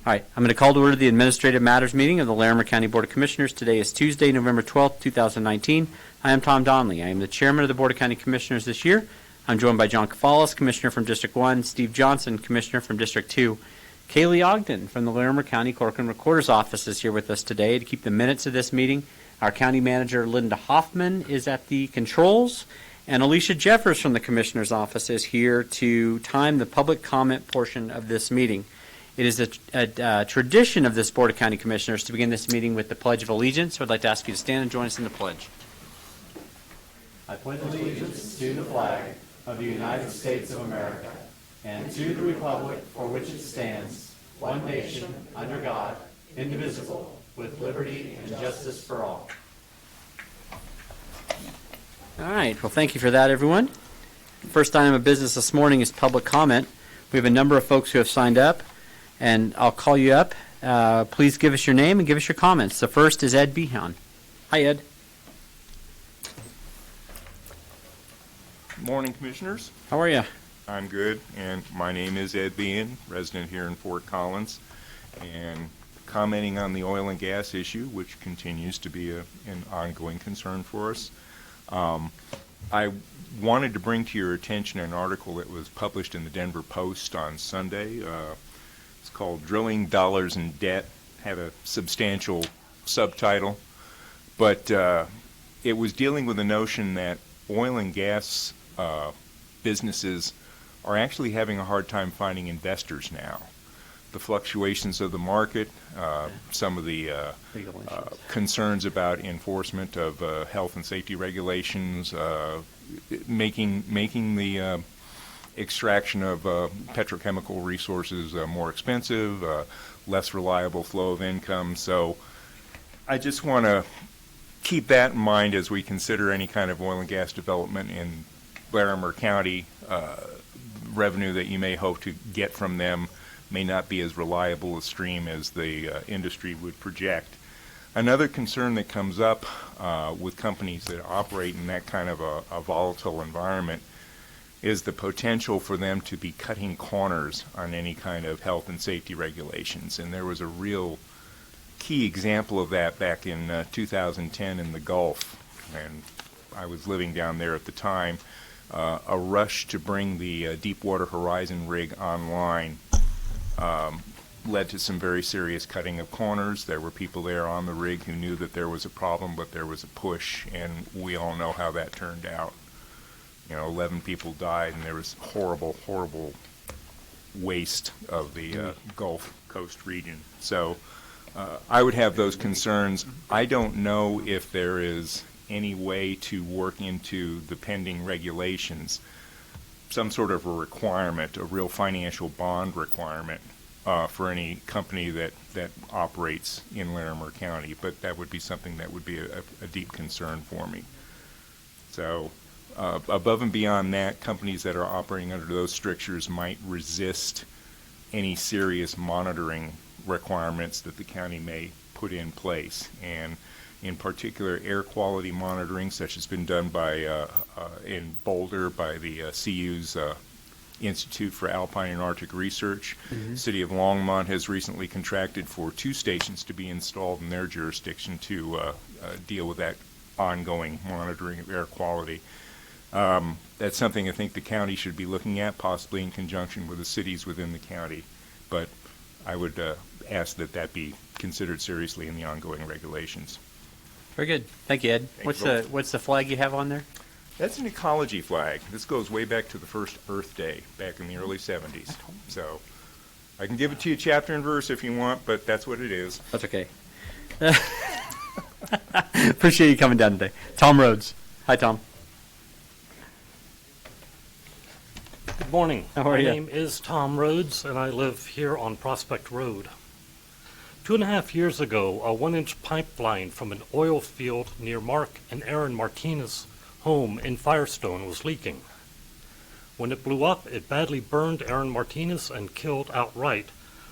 All right, I'm going to call to order the Administrative Matters meeting of the Larimer County Board of Commissioners. Today is Tuesday, November 12th, 2019. I am Tom Donnelly. I am the chairman of the Board of County Commissioners this year. I'm joined by John Kafalis, Commissioner from District 1, Steve Johnson, Commissioner from District 2. Kaylee Ogden from the Larimer County Clerk and Recorder's Office is here with us today to keep the minutes of this meeting. Our County Manager, Linda Hoffman, is at the controls, and Alicia Jeffers from the Commissioner's Office is here to time the public comment portion of this meeting. It is a tradition of this Board of County Commissioners to begin this meeting with the Pledge of Allegiance, so I'd like to ask you to stand and join us in the pledge. I pledge allegiance to the flag of the United States of America and to the republic for which it stands, one nation, under God, indivisible, with liberty and justice for all. All right, well, thank you for that, everyone. First item of business this morning is public comment. We have a number of folks who have signed up, and I'll call you up. Please give us your name and give us your comments. The first is Ed Behan. Hi, Ed. Good morning, Commissioners. How are you? I'm good, and my name is Ed Behan, resident here in Fort Collins, and commenting on the oil and gas issue, which continues to be an ongoing concern for us. I wanted to bring to your attention an article that was published in the Denver Post on Sunday. It's called Drilling Dollars in Debt, had a substantial subtitle, but it was dealing with the notion that oil and gas businesses are actually having a hard time finding investors now. The fluctuations of the market, some of the concerns about enforcement of health and safety regulations, making the extraction of petrochemical resources more expensive, less reliable flow of income. So I just want to keep that in mind as we consider any kind of oil and gas development in Larimer County. Revenue that you may hope to get from them may not be as reliable a stream as the industry would project. Another concern that comes up with companies that operate in that kind of a volatile environment is the potential for them to be cutting corners on any kind of health and safety regulations. And there was a real key example of that back in 2010 in the Gulf, and I was living down there at the time. A rush to bring the Deepwater Horizon rig online led to some very serious cutting of corners. There were people there on the rig who knew that there was a problem, but there was a push, and we all know how that turned out. 11 people died, and there was horrible, horrible waste of the Gulf Coast region. So I would have those concerns. I don't know if there is any way to work into the pending regulations some sort of a requirement, a real financial bond requirement for any company that operates in Larimer County, but that would be something that would be a deep concern for me. So above and beyond that, companies that are operating under those strictures might resist any serious monitoring requirements that the county may put in place. And in particular, air quality monitoring, such as been done by in Boulder by the CU's Institute for Alpine and Arctic Research. Mm-hmm. City of Longmont has recently contracted for 2 stations to be installed in their jurisdiction to deal with that ongoing monitoring of air quality. That's something I think the county should be looking at, possibly in conjunction with the cities within the county. But I would ask that that be considered seriously in the ongoing regulations. Very good. Thank you, Ed. What's the flag you have on there? That's an ecology flag. This goes way back to the first Earth Day back in the early 70s. So I can give it to you chapter and verse if you want, but that's what it is. That's okay. Appreciate you coming down today. Tom Rhodes. Hi, Tom. Good morning. How are you? My name is Tom Rhodes, and I live here on Prospect Road. 2.5 years ago, a 1-inch pipeline from an oil field near Mark and Erin Martinez's home in Firestone was leaking. When it blew up, it badly burned Erin Martinez and killed outright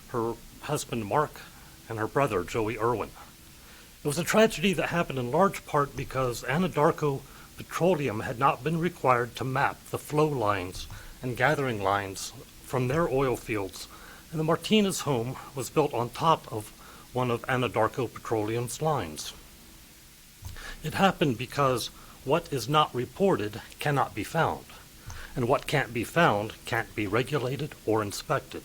her husband Mark and her brother Joey Irwin. It was a tragedy that happened in large part because Anadarko Petroleum had not been required to map the flow lines and gathering lines from their oil fields And the Martinez home was built on top of one of Anadarko Petroleum's lines. It happened because what is not reported cannot be found, and what can't be found can't be regulated or inspected.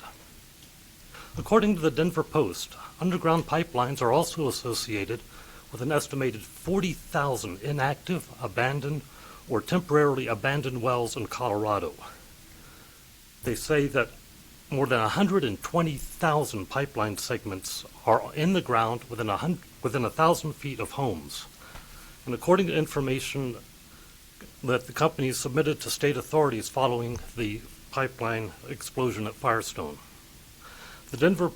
According to the Denver Post, underground pipelines are also associated with an estimated 40,000 inactive, abandoned, or temporarily abandoned wells in Colorado. They say that more than 120,000 pipeline segments are in the ground within 1,000 feet of homes. And according to information that the company submitted to state authorities following the pipeline explosion at Firestone. The Denver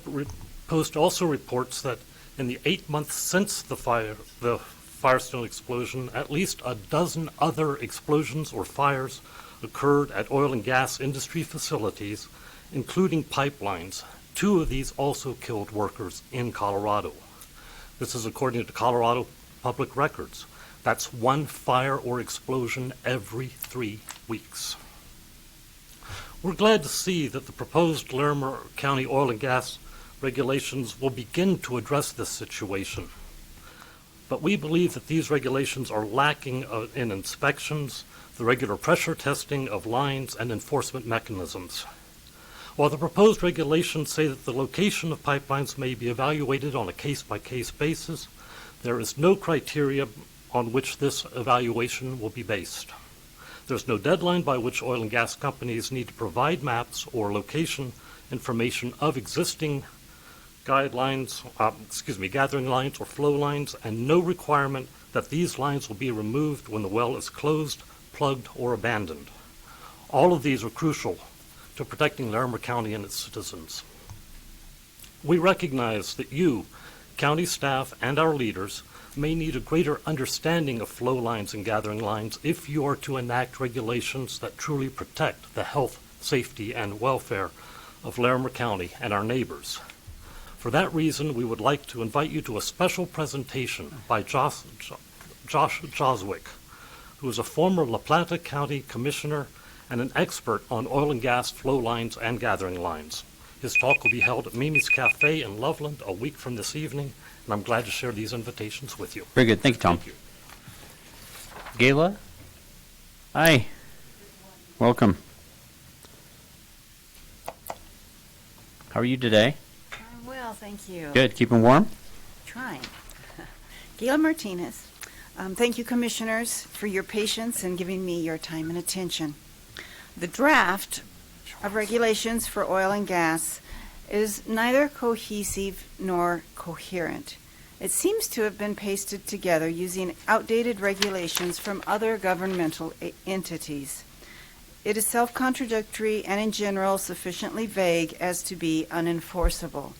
Post also reports that in the 8 months since the Firestone explosion, at least a dozen other explosions or fires occurred at oil and gas industry facilities, including pipelines. 2 of these also killed workers in Colorado. This is according to Colorado Public Records. That's 1 fire or explosion every 3 weeks. We're glad to see that the proposed Larimer County oil and gas regulations will begin to address this situation. But we believe that these regulations are lacking in inspections, the regular pressure testing of lines, and enforcement mechanisms. While the proposed regulations say that the location of pipelines may be evaluated on a case-by-case basis, there is no criteria on which this evaluation will be based. There's no deadline by which oil and gas companies need to provide maps or location information of existing gathering lines or flow lines, and no requirement that these lines will be removed when the well is closed, plugged, or abandoned. All of these are crucial to protecting Larimer County and its citizens. We recognize that you, county staff, and our leaders may need a greater understanding of flow lines and gathering lines if you are to enact regulations that truly protect the health, safety, and welfare of Larimer County and our neighbors. For that reason, we would like to invite you to a special presentation by Josh Joswick, who is a former La Plata County Commissioner and an expert on oil and gas flow lines and gathering lines. His talk will be held at Mimi's Cafe in Loveland a week from this evening, and I'm glad to share these invitations with you. Very good. Thank you, Tom. Thank you. Gayla? Hi. Welcome. How are you today? I'm well, thank you. Good. Keeping warm? Trying. Gail Martinez. Thank you, Commissioners, for your patience and giving me your time and attention. The draft of regulations for oil and gas is neither cohesive nor coherent. It seems to have been pasted together using outdated regulations from other governmental entities. It is self-contradictory and in general sufficiently vague as to be unenforceable.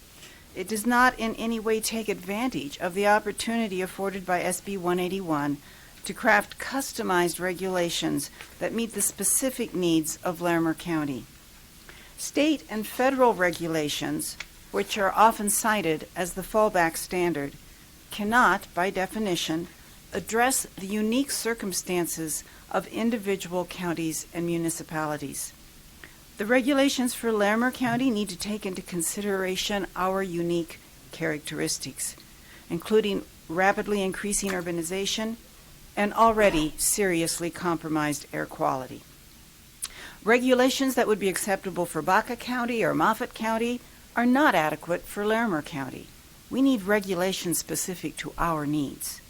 It does not in any way take advantage of the opportunity afforded by SB 181 to craft customized regulations that meet the specific needs of Larimer County. State and federal regulations, which are often cited as the fallback standard, cannot, by definition, address the unique circumstances of individual counties and municipalities. The regulations for Larimer County need to take into consideration our unique characteristics, including rapidly increasing urbanization and already seriously compromised air quality. Regulations that would be acceptable for Baca County or Moffat County are not adequate for Larimer County. We need regulations specific to our needs.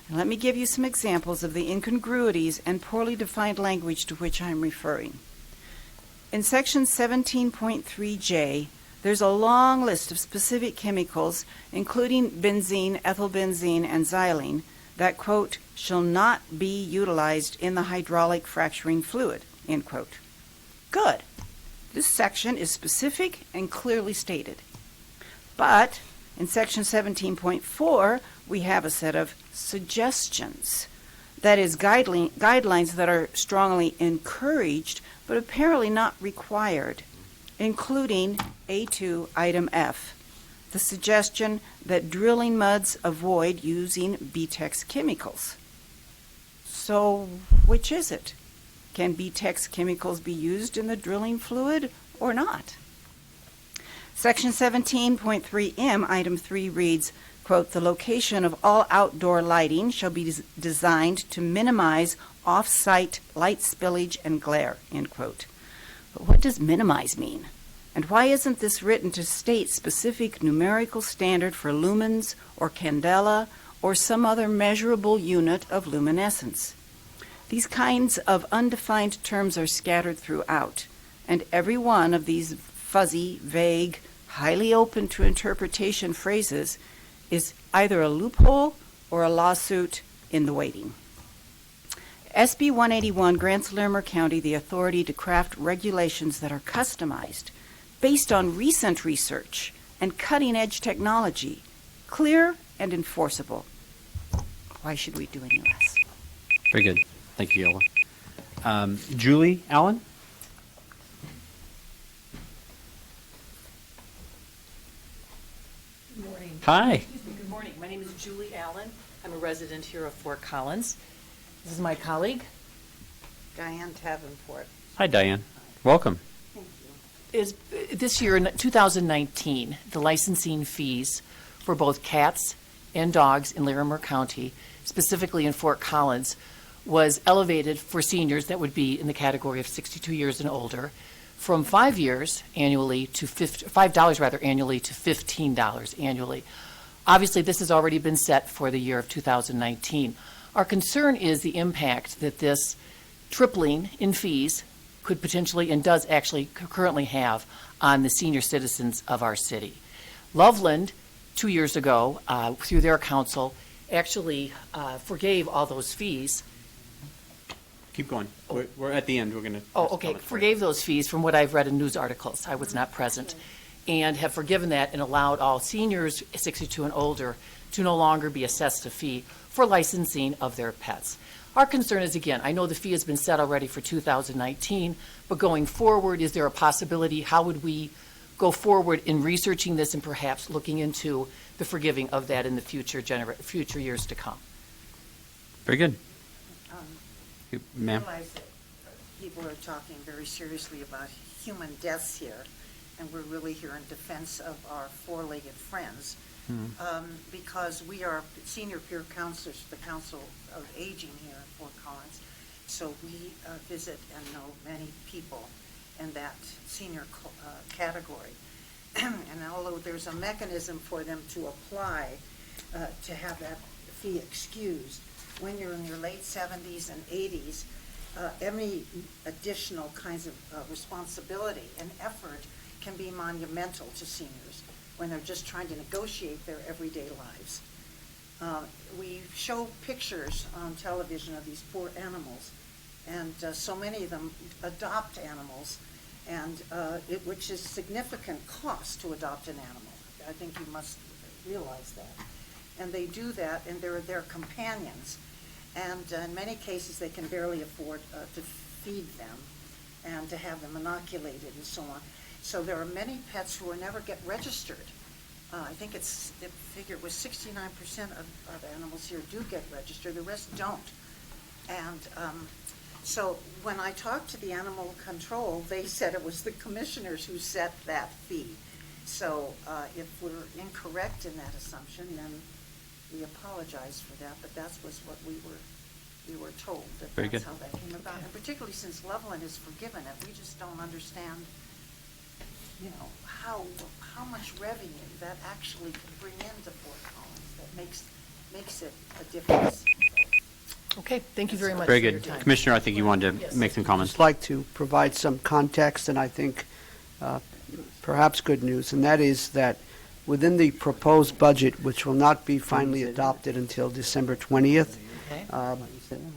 And let me give you some examples of the incongruities and poorly defined language to which I'm referring. In section 17.3J, there's a long list of specific chemicals, including benzene, ethylbenzene, and xylene, that, quote, shall not be utilized in the hydraulic fracturing fluid, end quote. Good. This section is specific and clearly stated. But in section 17.4, we have a set of suggestions. That is, guidelines that are strongly encouraged, but apparently not required, including A2 item F, the suggestion that drilling muds avoid using BTEX chemicals. So which is it? Can BTEX chemicals be used in the drilling fluid or not? Section 17.3M, Item 3 reads, quote, "The location of all outdoor lighting shall be designed to minimize off-site light spillage and glare," end quote. But what does minimize mean? And why isn't this written to state specific numerical standard for lumens or candela or some other measurable unit of luminescence? These kinds of undefined terms are scattered throughout, and every one of these fuzzy, vague, highly open to interpretation phrases is either a loophole or a lawsuit in the waiting. SB 181 grants Larimer County the authority to craft regulations that are customized based on recent research and cutting-edge technology, clear and enforceable. Why should we do any less? Very good. Thank you, Yola. Julie Allen? Good morning. Hi. Excuse me, good morning. My name is Julie Allen. I'm a resident here of Fort Collins. This is my colleague. Diane Davenport. Hi, Diane. Welcome. This year, in 2019, the licensing fees for both cats and dogs in Larimer County, specifically in Fort Collins, was elevated for seniors that would be in the category of 62 years and older, from $5 annually to $5 annually to $15 annually. Obviously, this has already been set for the year of 2019. Our concern is the impact that this tripling in fees could potentially and does actually currently have on the senior citizens of our city. Loveland, 2 years ago, through their council, actually forgave all those fees. Keep going. We're at the end. We're going to. Oh, okay. Forgave those fees from what I've read in news articles. I was not present. And have forgiven that and allowed all seniors 62 and older to no longer be assessed a fee for licensing of their pets. Our concern is, again, I know the fee has been set already for 2019, but going forward, is there a possibility? How would we go forward in researching this and perhaps looking into the forgiving of that in the future years to come? Very good. Ma'am? I realize that people are talking very seriously about human deaths here, and we're really here in defense of our four-legged friends, because we are senior peer counselors for the Council of Aging here in Fort Collins, so we visit and know many people in that senior category. And although there's a mechanism for them to apply to have that fee excused, when you're in your late 70s and 80s, any additional kinds of responsibility and effort can be monumental to seniors when they're just trying to negotiate their everyday lives. We show pictures on television of these poor animals, and so many of them adopt animals, and which is significant cost to adopt an animal. I think you must realize that. And they do that, and they're their companions. And in many cases, they can barely afford to feed them and to have them inoculated and so on. So there are many pets who never get registered. I think the figure was 69% of animals here do get registered, the rest don't. And so when I talked to the animal control, they said it was the commissioners who set that fee. So if we're incorrect in that assumption, then we apologize for that, but that was what we were told, that Very that's good. how that came about. And particularly since Loveland has forgiven it, we just don't understand, how much revenue that actually can bring into Fort Collins that makes it a difference. Okay, thank you very much Very for your good. time. Commissioner, I think you wanted to Yes. make some comments. I'd like to provide some context, and I think perhaps good news, and that is that within the proposed budget, which will not be finally adopted until December 20th, Okay.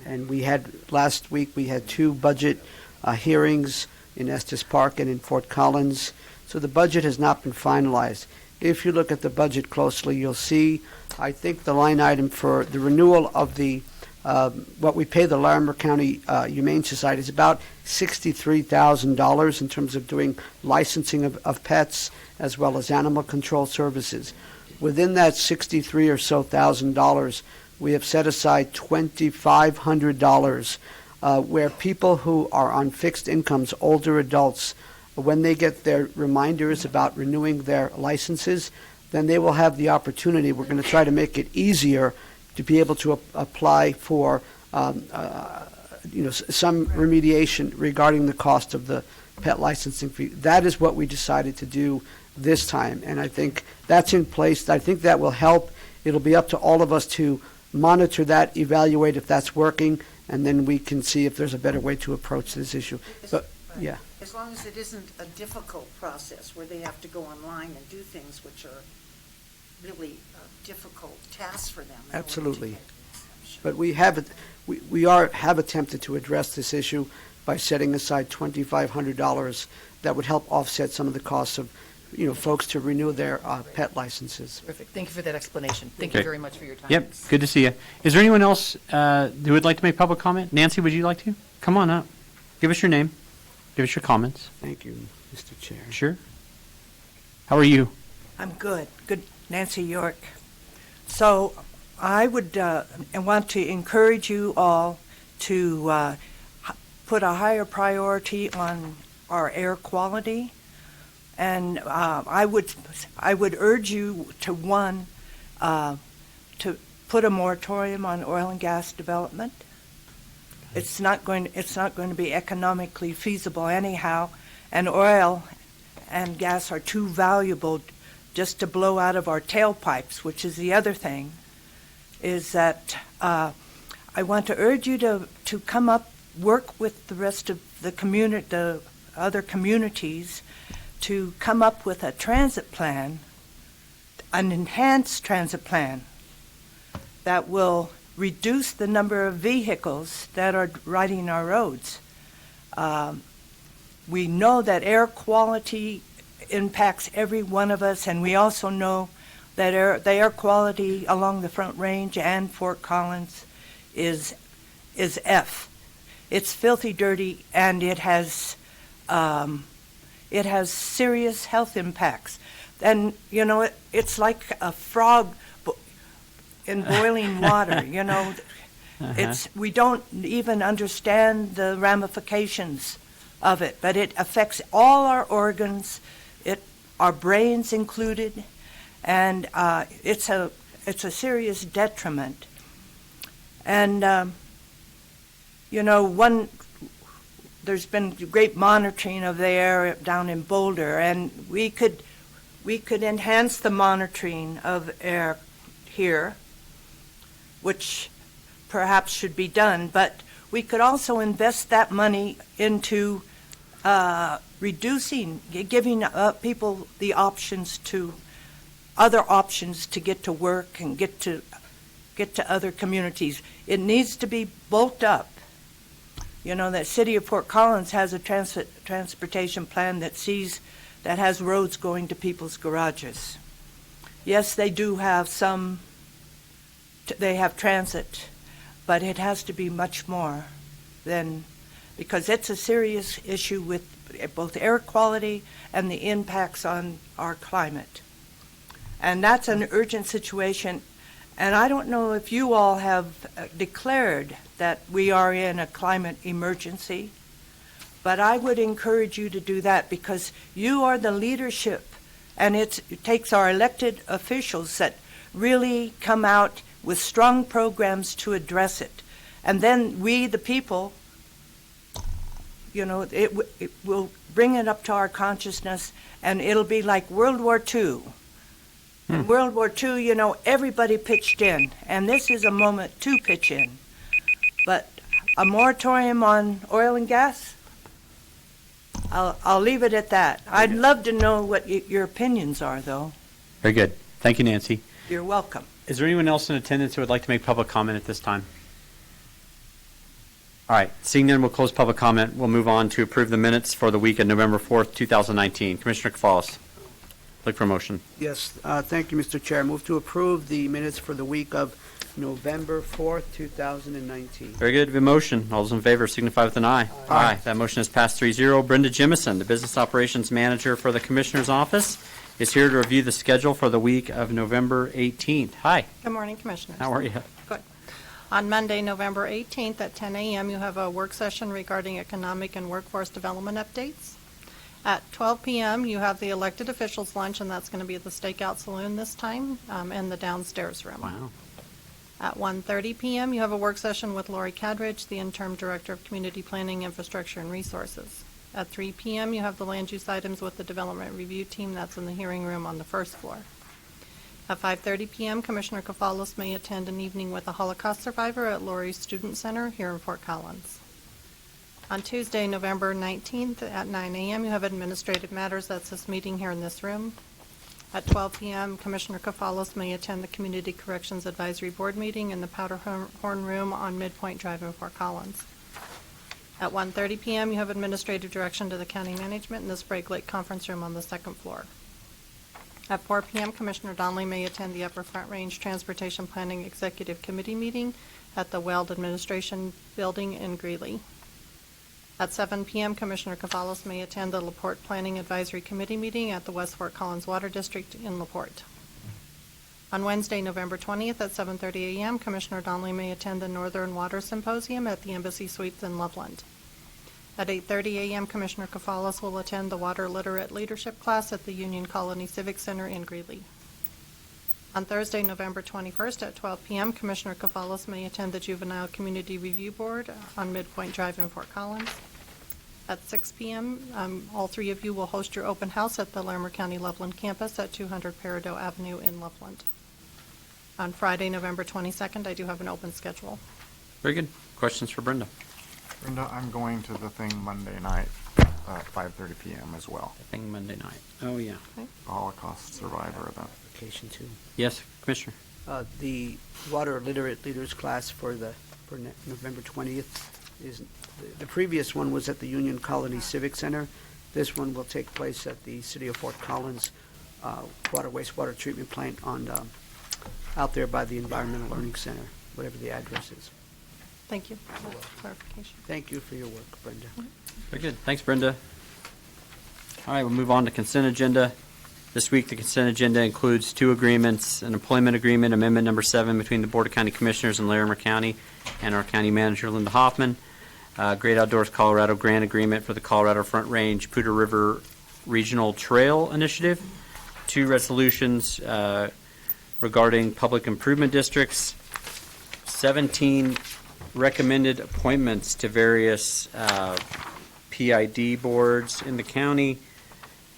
and last week we had two budget hearings in Estes Park and in Fort Collins, so the budget has not been finalized. If you look at the budget closely, you'll see, I think, the line item for the renewal of the what we pay the Larimer County Humane Society is about $63,000 in terms of doing licensing of pets as well as animal control services. Within that $63,000 or so, we have set aside $2,500 where people who are on fixed incomes, older adults, when they get their reminders about renewing their licenses, then they will have the opportunity. We're going to try to make it easier to be able to apply for some remediation regarding the cost of the pet licensing fee. That is what we decided to do this time, and I think that's in place. I think that will help. It'll be up to all of us to monitor that, evaluate if that's working, and then we can see if there's a better way to approach this issue. But, yeah. As long as it isn't a difficult process where they have to go online and do things which are really difficult tasks for them. in order to Absolutely. get the exemption. But we have attempted to address this issue by setting aside $2,500 that would help offset some of the costs of, folks to renew their pet licenses. Perfect. Thank you for that explanation. Thank you Okay. very much for your time. Yep, good to see you. Is there anyone else who would like to make public comment? Nancy, would you like to? Come on up. Give us your name. Give us your comments. Thank you, Mr. Chair. Sure. How are you? I'm good. Good, Nancy York. So I would want to encourage you all to put a higher priority on our air quality. And I would urge you to to put a moratorium on oil and gas development. It's not going to be economically feasible anyhow, and oil and gas are too valuable just to blow out of our tailpipes, which is the other thing, is that I want to urge you to come up, work with the rest of the community, the other communities, to come up with a transit plan, an enhanced transit plan that will reduce the number of vehicles that are riding our roads. We know that air quality impacts every one of us, and we also know that the air quality along the Front Range and Fort Collins is F. It's filthy dirty, and it has serious health impacts. And it's like a frog in boiling water. We don't even understand the ramifications of it, but it affects all our organs, our brains included, and it's a serious detriment. And there's been great monitoring of the air down in Boulder, and we could enhance the monitoring of air here, which perhaps should be done, but we could also invest that money into giving people the other options to get to work and get to other communities. It needs to be bulked up. That city of Fort Collins has a transportation plan that has roads going to people's garages. Yes, they do have they have transit, but it has to be much more because it's a serious issue with both air quality and the impacts on our climate. And that's an urgent situation. And I don't know if you all have declared that we are in a climate emergency, but I would encourage you to do that because you are the leadership, and it takes our elected officials that really come out with strong programs to address it. And then we, the people, it will bring it up to our consciousness, and it'll be like World War II. In World War II, everybody pitched in, and this is a moment to pitch in. But a moratorium on oil and gas, I'll leave it at that. I'd love to know what your opinions are, though. Very good. Thank you, Nancy. You're welcome. Is there anyone else in attendance who would like to make public comment at this time? All right. Seeing none, we'll close public comment. We'll move on to approve the minutes for the week of November 4th, 2019. Commissioner Cafalas, look for a motion. Yes, thank you, Mr. Chair. Move to approve the minutes for the week of November 4th, 2019. Very good. We have a motion. All those in favor signify with an aye. Aye. That motion is passed 3-0. Brenda Jimison, the Business Operations Manager for the Commissioner's Office, is here to review the schedule for the week of November 18th. Hi. Good morning, Commissioners. How are you? Good. On Monday, November 18th at 10 a.m., you have a work session regarding economic and workforce development updates. At 12 p.m., you have the elected officials lunch, and that's going to be at the Stakeout Saloon this time, in the downstairs room. Wow. At 1:30 p.m., you have a work session with Lori Cadridge, the interim director of Community Planning, Infrastructure, and Resources. At 3 p.m., you have the land use items with the development review team. That's in the hearing room on the first floor. At 5:30 p.m., Commissioner Kafalos may attend an evening with a Holocaust survivor at Lori's Student Center here in Fort Collins. On Tuesday, November 19th at 9 a.m., you have administrative matters. That's this meeting here in this room. At 12 p.m., Commissioner Kafalos may attend the Community Corrections Advisory Board meeting in the Powderhorn Room on Midpoint Drive in Fort Collins. At 1:30 p.m., you have administrative direction to the county management in the Sprague Lake Conference Room on the second floor. At 4 p.m., Commissioner Donnelly may attend the Upper Front Range Transportation Planning Executive Committee meeting at the Weld Administration Building in Greeley. At 7 p.m., Commissioner Kafalos may attend the LaPorte Planning Advisory Committee meeting at the West Fort Collins Water District in LaPorte. On Wednesday, November 20th at 7:30 a.m., Commissioner Donnelly may attend the Northern Water Symposium at the Embassy Suites in Loveland. At 8:30 a.m., Commissioner Kafalos will attend the Water Literate Leadership class at the Union Colony Civic Center in Greeley. On Thursday, November 21st at 12 p.m., Commissioner Kafalos may attend the Juvenile Community Review Board on Midpoint Drive in Fort Collins. At 6 p.m., all three of you will host your open house at the Larimer County Loveland campus at 200 Peridot Avenue in Loveland. On Friday, November 22nd, I do have an open schedule. Very good. Questions for Brenda? Brenda, I'm going to the thing Monday night, 5:30 p.m. as well. I think Monday night. Oh, yeah. The Holocaust survivor event. Application too. Yes, Commissioner. The Water Literate Leaders class for November 20th is, the previous one was at the Union Colony Civic Center. This one will take place at the City of Fort Collins wastewater treatment plant out there by the Environmental Learning Center, whatever the address is. Thank you for that clarification. Thank you for your work, Brenda. Very good. Thanks, Brenda. All right, we'll move on to consent agenda. This week, the consent agenda includes two agreements: an employment agreement, amendment number 7, between the Board of County Commissioners in Larimer County and our county manager, Linda Hoffman. Great Outdoors Colorado grant agreement for the Colorado Front Range Poudre River Regional Trail Initiative. Two resolutions regarding public improvement districts. 17 recommended appointments to various PID boards in the county.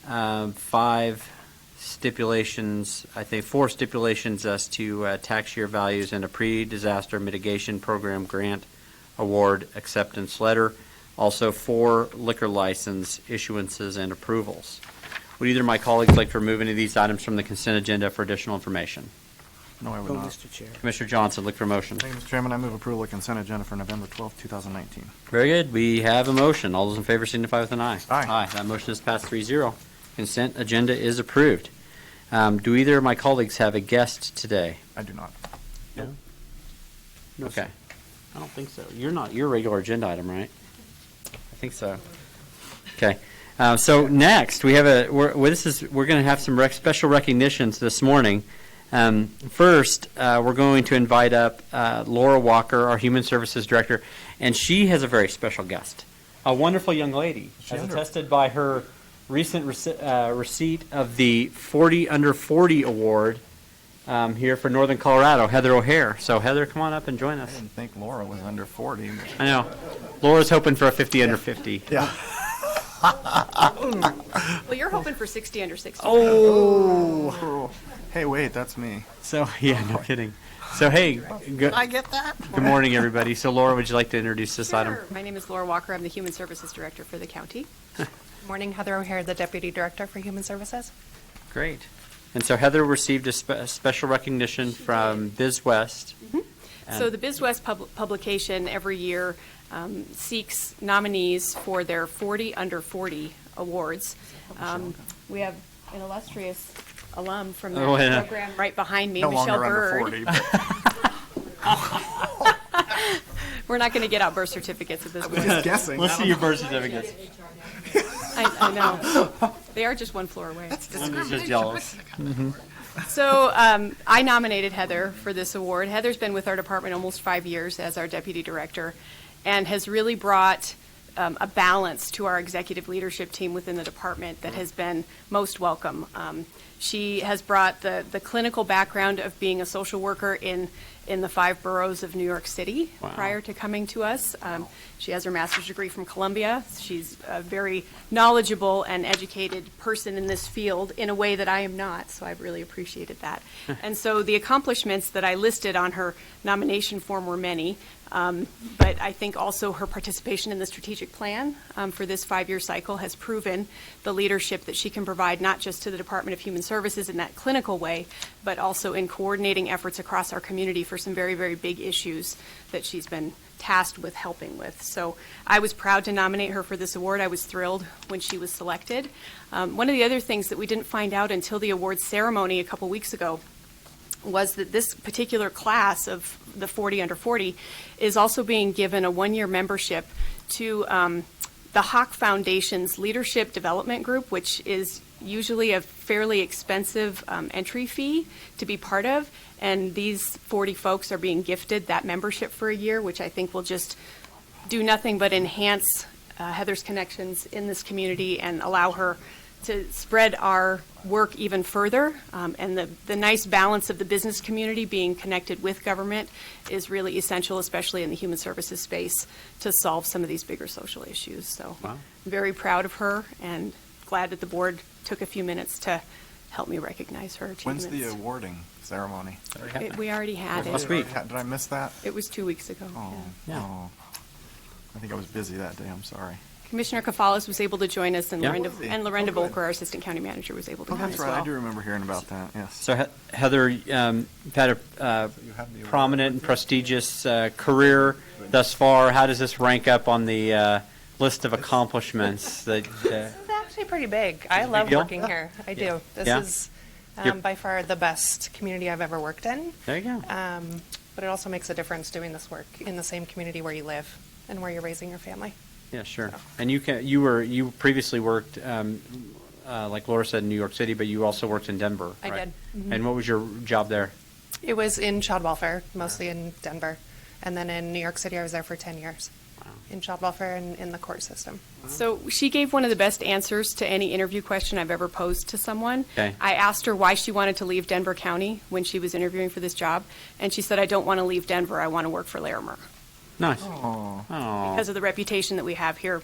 5 stipulations, I think 4 stipulations as to tax year values and a pre-disaster mitigation program grant award acceptance letter. Also 4 liquor license issuances and approvals. Would either of my colleagues like to remove any of these items from the consent agenda for additional information? No, I would Go, not. Mr. Chair. Commissioner Johnson, look for a motion. Thank you, Mr. Chairman. I move approval of consent agenda for November 12th, 2019. Very good. We have a motion. All those in favor signify with an aye. Aye. Aye. That motion is passed 3-0. Consent agenda is approved. Do either of my colleagues have a guest today? I do not. No. No, Okay. sir. I don't think so. You're not. You're a regular agenda item, right? I think so. Okay. So next we have we're going to have some special recognitions this morning. First, we're going to invite up Laura Walker, our Human Services Director, and she has a very special guest, a wonderful young lady, as attested by her recent receipt of the 40 Under 40 Award here for Northern Colorado, Heather O'Hare. So Heather, come on up and join I us. didn't think Laura was under 40. I know. Laura's hoping for a 50 under 50. Yeah. Well, you're hoping for 60 under 60. Oh. Hey, wait, that's me. So, yeah, no kidding. So, hey, I get that? good morning, everybody. So, Laura, would you like to introduce this item? Sure. My name is Laura Walker. I'm the Human Services Director for the county. Good morning, Heather O'Hare, the Deputy Director for Human Services. Great. And so Heather received a special recognition from BizWest. So the BizWest publication every year seeks nominees for their 40 Under 40 awards. We have an illustrious alum from that program right behind me, No Michelle longer Bird. under 40. We're not going to get out birth certificates at this point. Just guessing. Let's see your birth certificates. I know. They are just one floor away. I'm just jealous. So I nominated Heather for this award. Heather's been with our department almost 5 years as our deputy director and has really brought a balance to our executive leadership team within the department that has been most welcome. She has brought the clinical background of being a social worker in the 5 boroughs of New York City prior to coming to us. She has her master's degree from Columbia. She's a very knowledgeable and educated person in this field in a way that I am not, so I've really appreciated that. And so the accomplishments that I listed on her nomination form were many, but I think also her participation in the strategic plan for this 5-year cycle has proven the leadership that she can provide not just to the Department of Human Services in that clinical way, but also in coordinating efforts across our community for some very, very big issues that she's been tasked with helping with. So I was proud to nominate her for this award. I was thrilled when she was selected. One of the other things that we didn't find out until the awards ceremony a couple weeks ago was that this particular class of the 40 under 40 is also being given a 1-year membership to the Hawk Foundation's Leadership Development Group, which is usually a fairly expensive entry fee to be part of. And these 40 folks are being gifted that membership for a year, which I think will just do nothing but enhance Heather's connections in this community and allow her to spread our work even further. And the nice balance of the business community being connected with government is really essential, especially in the human services space, to solve some of these bigger social issues. So I'm very proud of her and glad that the board took a few minutes to help me recognize her achievements. When's the awarding ceremony? We already had Last it. week. Did I miss that? It was 2 weeks ago. Oh, yeah. oh. I think I was busy that day. I'm sorry. Commissioner Kafalas was able to join us, and Yeah. Lorenda Volker, our assistant county manager, was able to Oh, come that's as right. well. I do remember hearing about that. Yes. So Heather, you've had a You have the prominent and prestigious career thus far. How does this rank up on the list of accomplishments that It's actually pretty big. I love deal? working here. I do. This Yeah? is You're- by far the best community I've ever worked in. There you go. But it also makes a difference doing this work in the same community where you live and where you're raising your family. Yeah, sure. And you previously worked, like Laura said, in New York City, but you also worked in Denver, I right? did. Mhm. And what was your job there? It was in child welfare, mostly in Denver. And then in New York City, I was there for 10 years. In child welfare and in the court system. So she gave one of the best answers to any interview question I've ever posed to someone. Okay. I asked her why she wanted to leave Denver County when she was interviewing for this job, and she said, I don't want to leave Denver, I want to work for Larimer. Nice. Oh. Because of the reputation that we have here,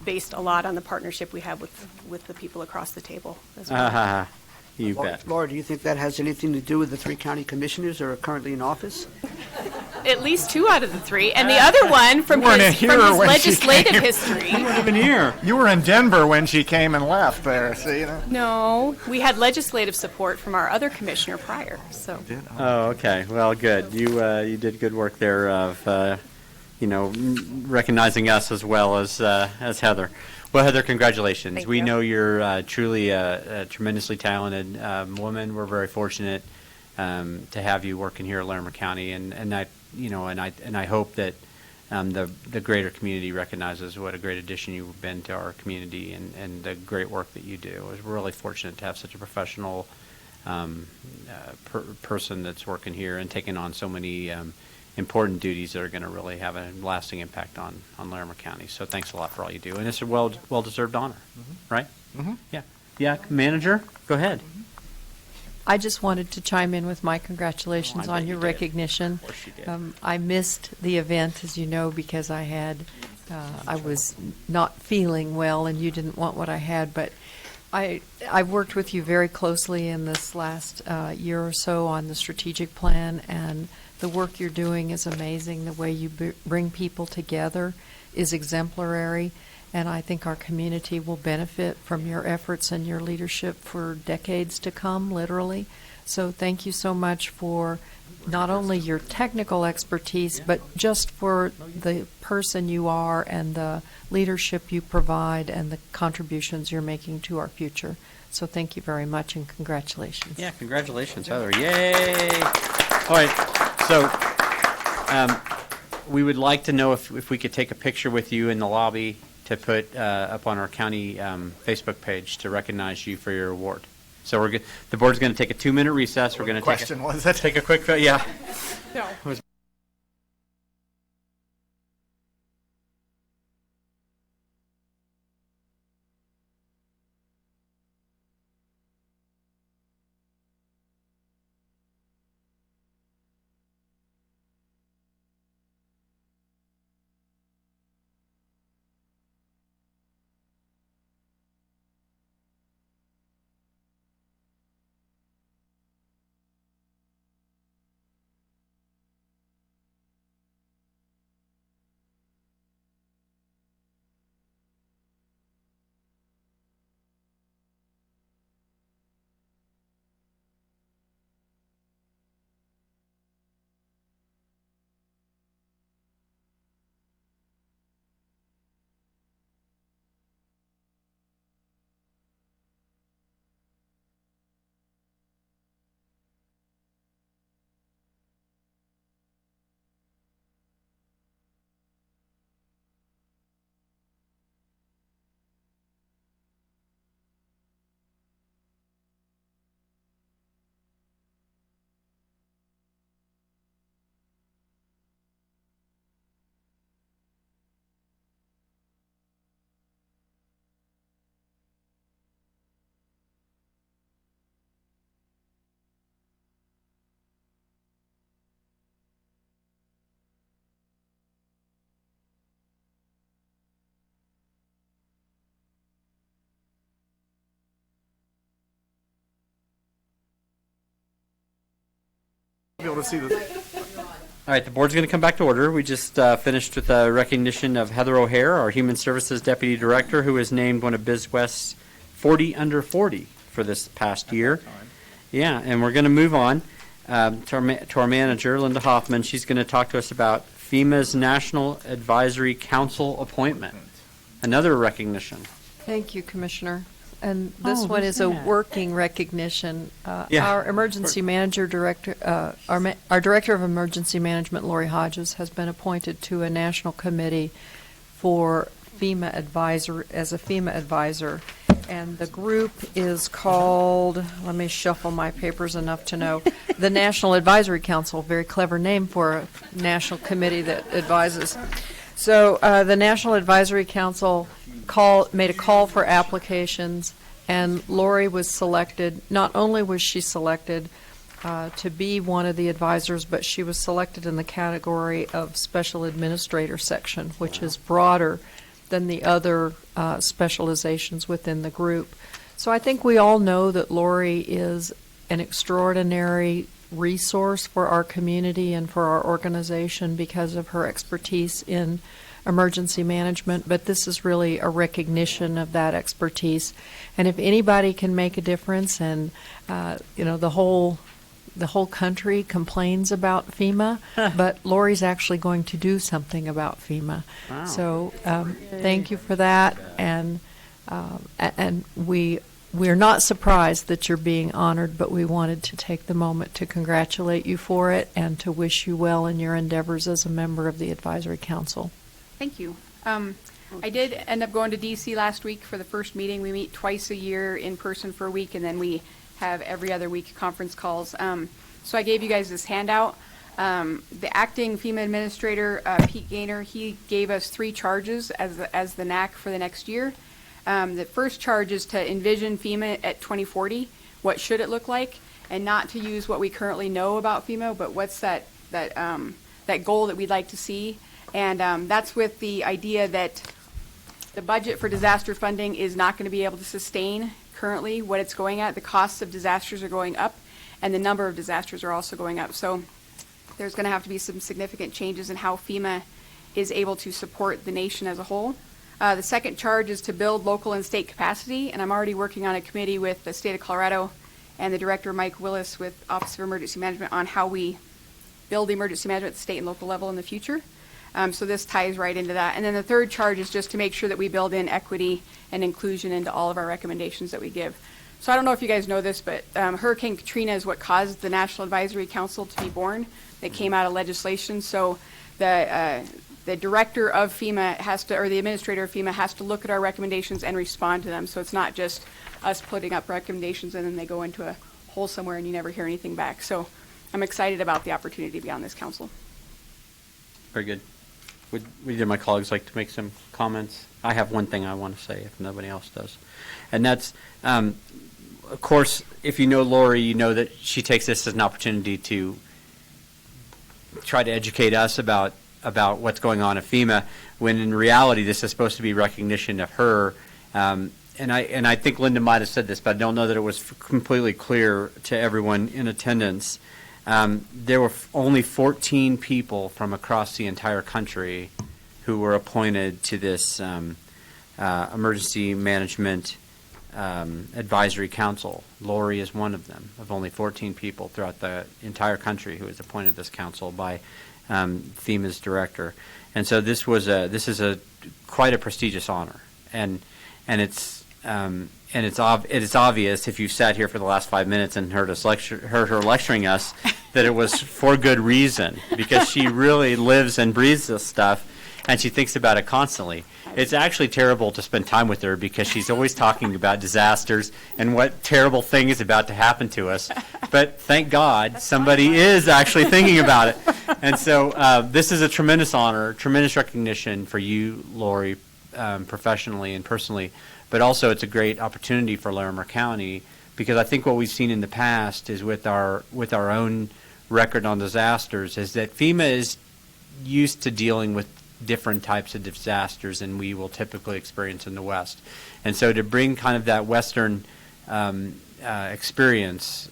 based a lot on the partnership we have with the people across the table as well. You bet. Laura, do you think that has anything to do with the 3 county commissioners that are currently in office? At least 2 out of the 3, and the other one from You weren't his here when she legislative came. history. Even here. You were in Denver when she came and left there. See? No, we had legislative support from our other commissioner prior, so. Oh, okay. Well, good. You did good work there of, recognizing us as well as Heather. Well, Heather, congratulations. Thank We you. know you're truly a tremendously talented woman. We're very fortunate to have you working here at Larimer County, and I hope that the greater community recognizes what a great addition you've been to our community and the great work that you do. We're really fortunate to have such a professional person that's working here and taking on so many important duties that are going to really have a lasting impact on Larimer County. So thanks a lot for all you do, and it's a well-deserved honor, right? Mm-hmm. Yeah. Yeah, manager, go ahead. I just wanted to chime in with my congratulations Oh, I bet on your you did. recognition. Of course you did. I missed the event, as you know, because I was not feeling well, and you didn't want what I had. But I've worked with you very closely in this last year or so on the strategic plan, and the work you're doing is amazing. The way you bring people together is exemplary. And I think our community will benefit from your efforts and your leadership for decades to come, literally. So thank you so much for not only your technical expertise, but just for the person you are and the leadership you provide and the contributions you're making to our future. So thank you very much and congratulations. Yeah, congratulations, Heather. Yay! All right, so we would like to know if we could take a picture with you in the lobby to put up on our county Facebook page to recognize you for your award. So the board's going to take a 2-minute recess. We're going to Question was it? take a quick, yeah. No. be able to see this. All right, the board's going to come back to order. We just finished with a recognition of Heather O'Hare, our Human Services Deputy Director, who was named one of BizWest's 40 under 40 for this past year. Yeah, and we're going to move on to our manager, Linda Hoffman. She's going to talk to us about FEMA's National Advisory Council appointment. Another recognition. Thank you, Commissioner. And this one who's is a that? working recognition. Yeah. Our emergency manager director, our director of emergency management, Lori Hodges, has been appointed to a national committee for FEMA advisor as a FEMA advisor, and the group is called. Let me shuffle my papers enough to know the National Advisory Council. Very clever name for a national committee that advises. So the National Advisory Council made a call for applications, and Lori was selected. Not only was she selected to be one of the advisors, but she was selected in the category of Special Administrator section, which is broader than the other specializations within the group. So I think we all know that Lori is an extraordinary resource for our community and for our organization because of her expertise in emergency management, but this is really a recognition of that expertise. And if anybody can make a difference, and the whole country complains about FEMA, but Lori's actually going to do something about FEMA. Wow. So thank you for that, and we're not surprised that you're being honored, but we wanted to take the moment to congratulate you for it and to wish you well in your endeavors as a member of the Advisory Council. Thank you. I did end up going to DC last week for the first meeting. We meet twice a year in person for a week, and then we have every other week conference calls. So I gave you guys this handout. The acting FEMA administrator, Pete Gaynor, he gave us 3 charges as the NAC for the next year. The first charge is to envision FEMA at 2040. What should it look like? And not to use what we currently know about FEMA, but what's that goal that we'd like to see. And that's with the idea that the budget for disaster funding is not going to be able to sustain currently what it's going at. The costs of disasters are going up, and the number of disasters are also going up. So there's going to have to be some significant changes in how FEMA is able to support the nation as a whole. The second charge is to build local and state capacity, and I'm already working on a committee with the state of Colorado and the director, Mike Willis, with Office of Emergency Management on how we build emergency management at the state and local level in the future. So this ties right into that. And then the third charge is just to make sure that we build in equity and inclusion into all of our recommendations that we give. So I don't know if you guys know this, but Hurricane Katrina is what caused the National Advisory Council to be born. That came out of legislation. So the director of FEMA has to, or the administrator of FEMA has to look at our recommendations and respond to them. So it's not just us putting up recommendations and then they go into a hole somewhere and you never hear anything back. So I'm excited about the opportunity to be on this council. Very good. Would either of my colleagues like to make some comments? I have one thing I want to say if nobody else does. And that's, of course, if you know Lori, you know that she takes this as an opportunity to try to educate us about what's going on at FEMA, when in reality this is supposed to be recognition of her. And I think Linda might have said this, but I don't know that it was completely clear to everyone in attendance. There were only 14 people from across the entire country who were appointed to this emergency management advisory council. Lori is one of them, of only 14 people throughout the entire country who was appointed to this council by FEMA's director. And so this is quite a prestigious honor, and it's obvious if you sat here for the last 5 minutes and heard her lecturing us that it was for good reason, because she really lives and breathes this stuff and she thinks about it constantly. It's actually terrible to spend time with her because she's always talking about disasters and what terrible thing is about to happen to us. But thank God somebody is actually thinking about it. And so this is a tremendous honor, tremendous recognition for you, Lori, professionally and personally. But also it's a great opportunity for Larimer County, because I think what we've seen in the past is with our own record on disasters is that FEMA is used to dealing with different types of disasters than we will typically experience in the West. And so to bring kind of that Western experience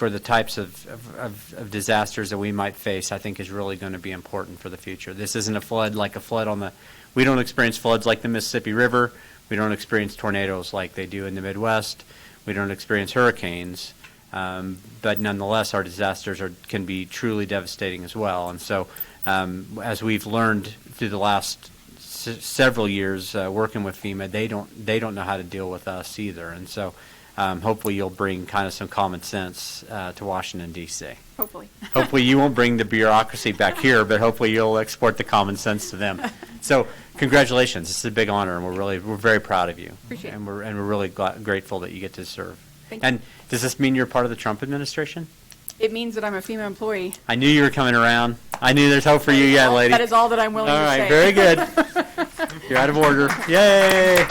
for the types of disasters that we might face, I think is really going to be important for the future. This isn't a flood like a flood on the, we don't experience floods like the Mississippi River. We don't experience tornadoes like they do in the Midwest. We don't experience hurricanes. But nonetheless, our disasters can be truly devastating as well. And so as we've learned through the last several years working with FEMA, they don't know how to deal with us either. And so hopefully you'll bring kind of some common sense to Washington, D.C. Hopefully. Hopefully you won't bring the bureaucracy back here, but hopefully you'll export the common sense to them. So congratulations. This is a big honor, and we're very proud of you. Appreciate it. And we're really grateful that you get to serve. Thank you. And does this mean you're part of the Trump administration? It means that I'm a FEMA employee. I knew you were coming around. I knew there's hope for you yet, lady. That is all that I'm willing All to say. right, very good. You're out of order. Yay!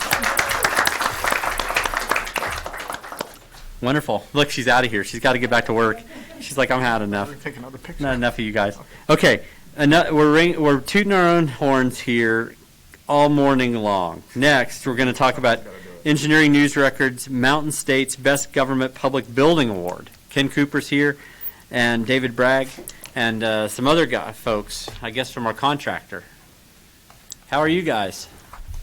Wonderful. Look, she's out of here. She's got to get back to work. She's like, I'm had enough. Take another picture. Not enough of you guys. Okay, we're tooting our own horns here all morning long. Next, we're going to talk about Engineering News Records Mountain State's Best Government Public Building Award. Ken Cooper's here, and David Bragg, and some other folks, I guess, from our contractor. How are you guys?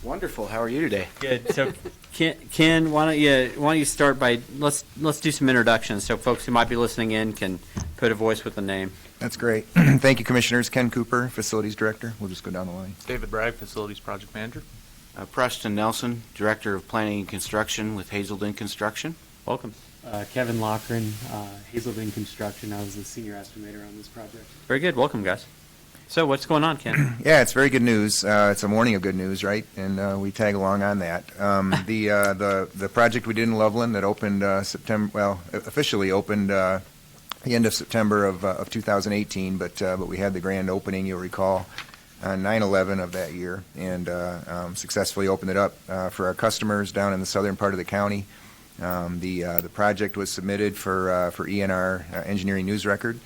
Wonderful. How are you today? Good. So, Ken, why don't you start by let's do some introductions so folks who might be listening in can put a voice with a name. That's great. Thank you, Commissioners. Ken Cooper, Facilities Director. We'll just go down the line. David Bragg, Facilities Project Manager. Preston Nelson, Director of Planning and Construction with Hazelden Construction. Welcome. Kevin Lochran, Hazelden Construction. I was the senior estimator on this project. Very good. Welcome, guys. So what's going on, Ken? Yeah, it's very good news. It's a morning of good news, right? And we tag along on that. The project we did in Loveland that opened officially opened the end of September of 2018, but we had the grand opening, you'll recall, on 9/11 of that year, and successfully opened it up for our customers down in the southern part of the county. The project was submitted for ENR Engineering News Record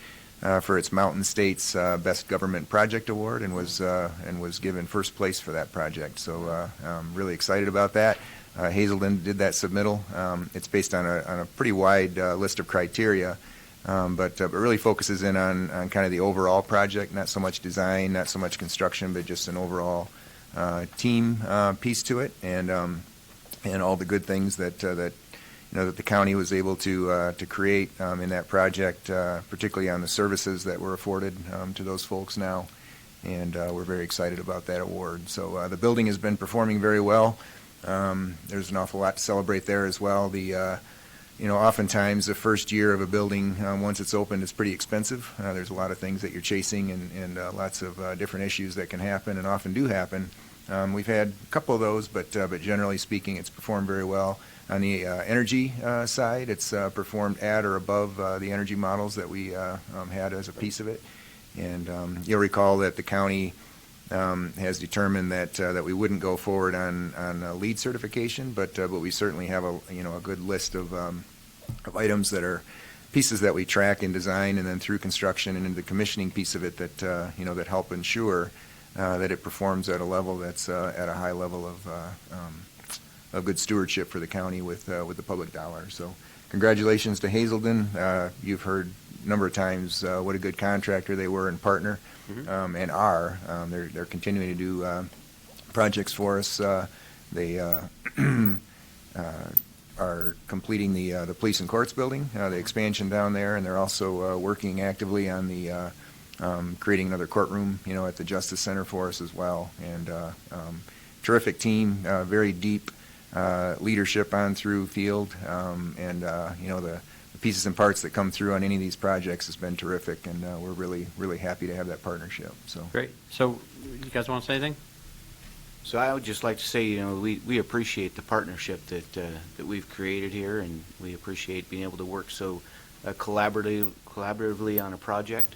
for its Mountain States Best Government Project Award, and was given first place for that project. So really excited about that. Hazelden did that submittal. It's based on a pretty wide list of criteria, but really focuses in on kind of the overall project, not so much design, not so much construction, but just an overall team piece to it, and all the good things that the county was able to create in that project, particularly on the services that were afforded to those folks now, and we're very excited about that award. So the building has been performing very well. There's an awful lot to celebrate there as well. Oftentimes the first year of a building, once it's opened, is pretty expensive. There's a lot of things that you're chasing, and lots of different issues that can happen and often do happen. We've had a couple of those, but generally speaking, it's performed very well. On the energy side, it's performed at or above the energy models that we had as a piece of it. And you'll recall that the county has determined that we wouldn't go forward on LEED certification, but we certainly have a good list of items that are pieces that we track in design and then through construction and into the commissioning piece of it that help ensure that it performs at a level that's at a high level of good stewardship for the county with the public dollar. So congratulations to Hazelden. You've heard a number of times what a good contractor they were and partner, and are. They're continuing to do projects for us. They are completing the police and courts building, the expansion down there, and they're also working actively on the creating another courtroom, at the Justice Center for us as well. And terrific team, very deep leadership on through field, and the pieces and parts that come through on any of these projects has been terrific, and we're really, really happy to have that partnership. So great. So you guys want to say anything? So I would just like to say, we appreciate the partnership that we've created here, and we appreciate being able to work so collaboratively on a project.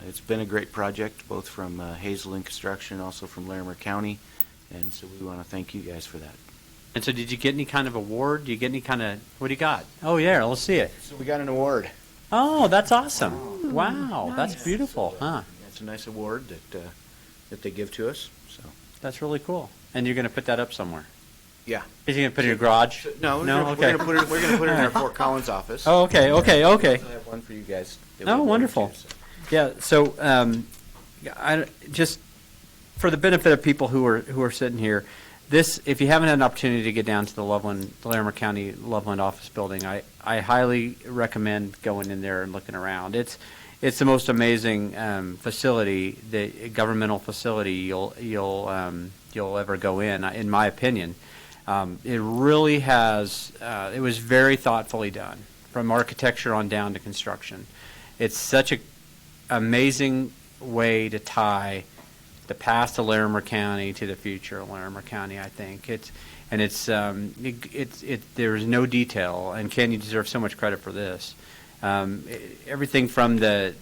It's been a great project, both from Hazelden Construction and also from Larimer County, and so we want to thank you guys for that. And so did you get any kind of award? Do you get any kind of, what do you got? Oh, yeah, let's see it. So we got an award. Oh, that's awesome. Wow, nice. That's beautiful, huh? That's a nice award that they give to us. So that's really cool. And you're going to put that up somewhere? Yeah. Is he going to put it in your garage? No, No? we're Okay. gonna put it in our Fort Collins office. Oh, okay. I have one for you guys. that Oh, we're going wonderful. to, so. Yeah, so just for the benefit of people who are sitting here, this, if you haven't had an opportunity to get down to the Larimer County Loveland office building, I highly recommend going in there and looking around. It's the most amazing facility, the governmental facility you'll ever go in my opinion. It really has. It was very thoughtfully done, from architecture on down to construction. It's such an amazing way to tie the past of Larimer County to the future of Larimer County. I think there's no detail, and Ken, you deserve so much credit for this. Everything from the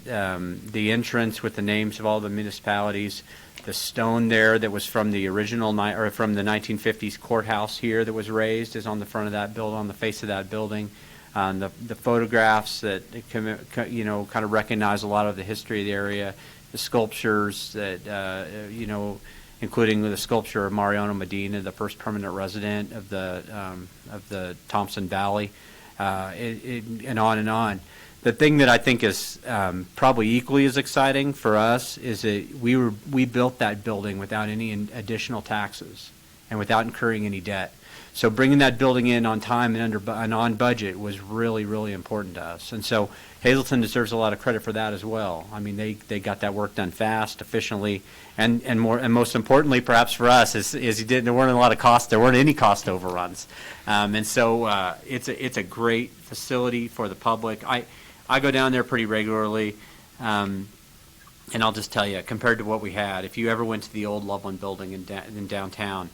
entrance with the names of all the municipalities, the stone there that was from the original from the 1950s courthouse here that was raised is on the front of that building, on the face of that building. The photographs that kind of recognize a lot of the history of the area, the sculptures that including the sculpture of Mariano Medina, the first permanent resident of the Thompson Valley, and on and on. The thing that I think is probably equally as exciting for us is that we built that building without any additional taxes and without incurring any debt. So bringing that building in on time and on budget was really, really important to us. And so Hazleton deserves a lot of credit for that as well. I mean, they got that work done fast, efficiently, and most importantly, perhaps for us, is there weren't any cost overruns. And so it's a great facility for the public. I go down there pretty regularly, and I'll just tell you, compared to what we had, if you ever went to the old Loveland building in downtown,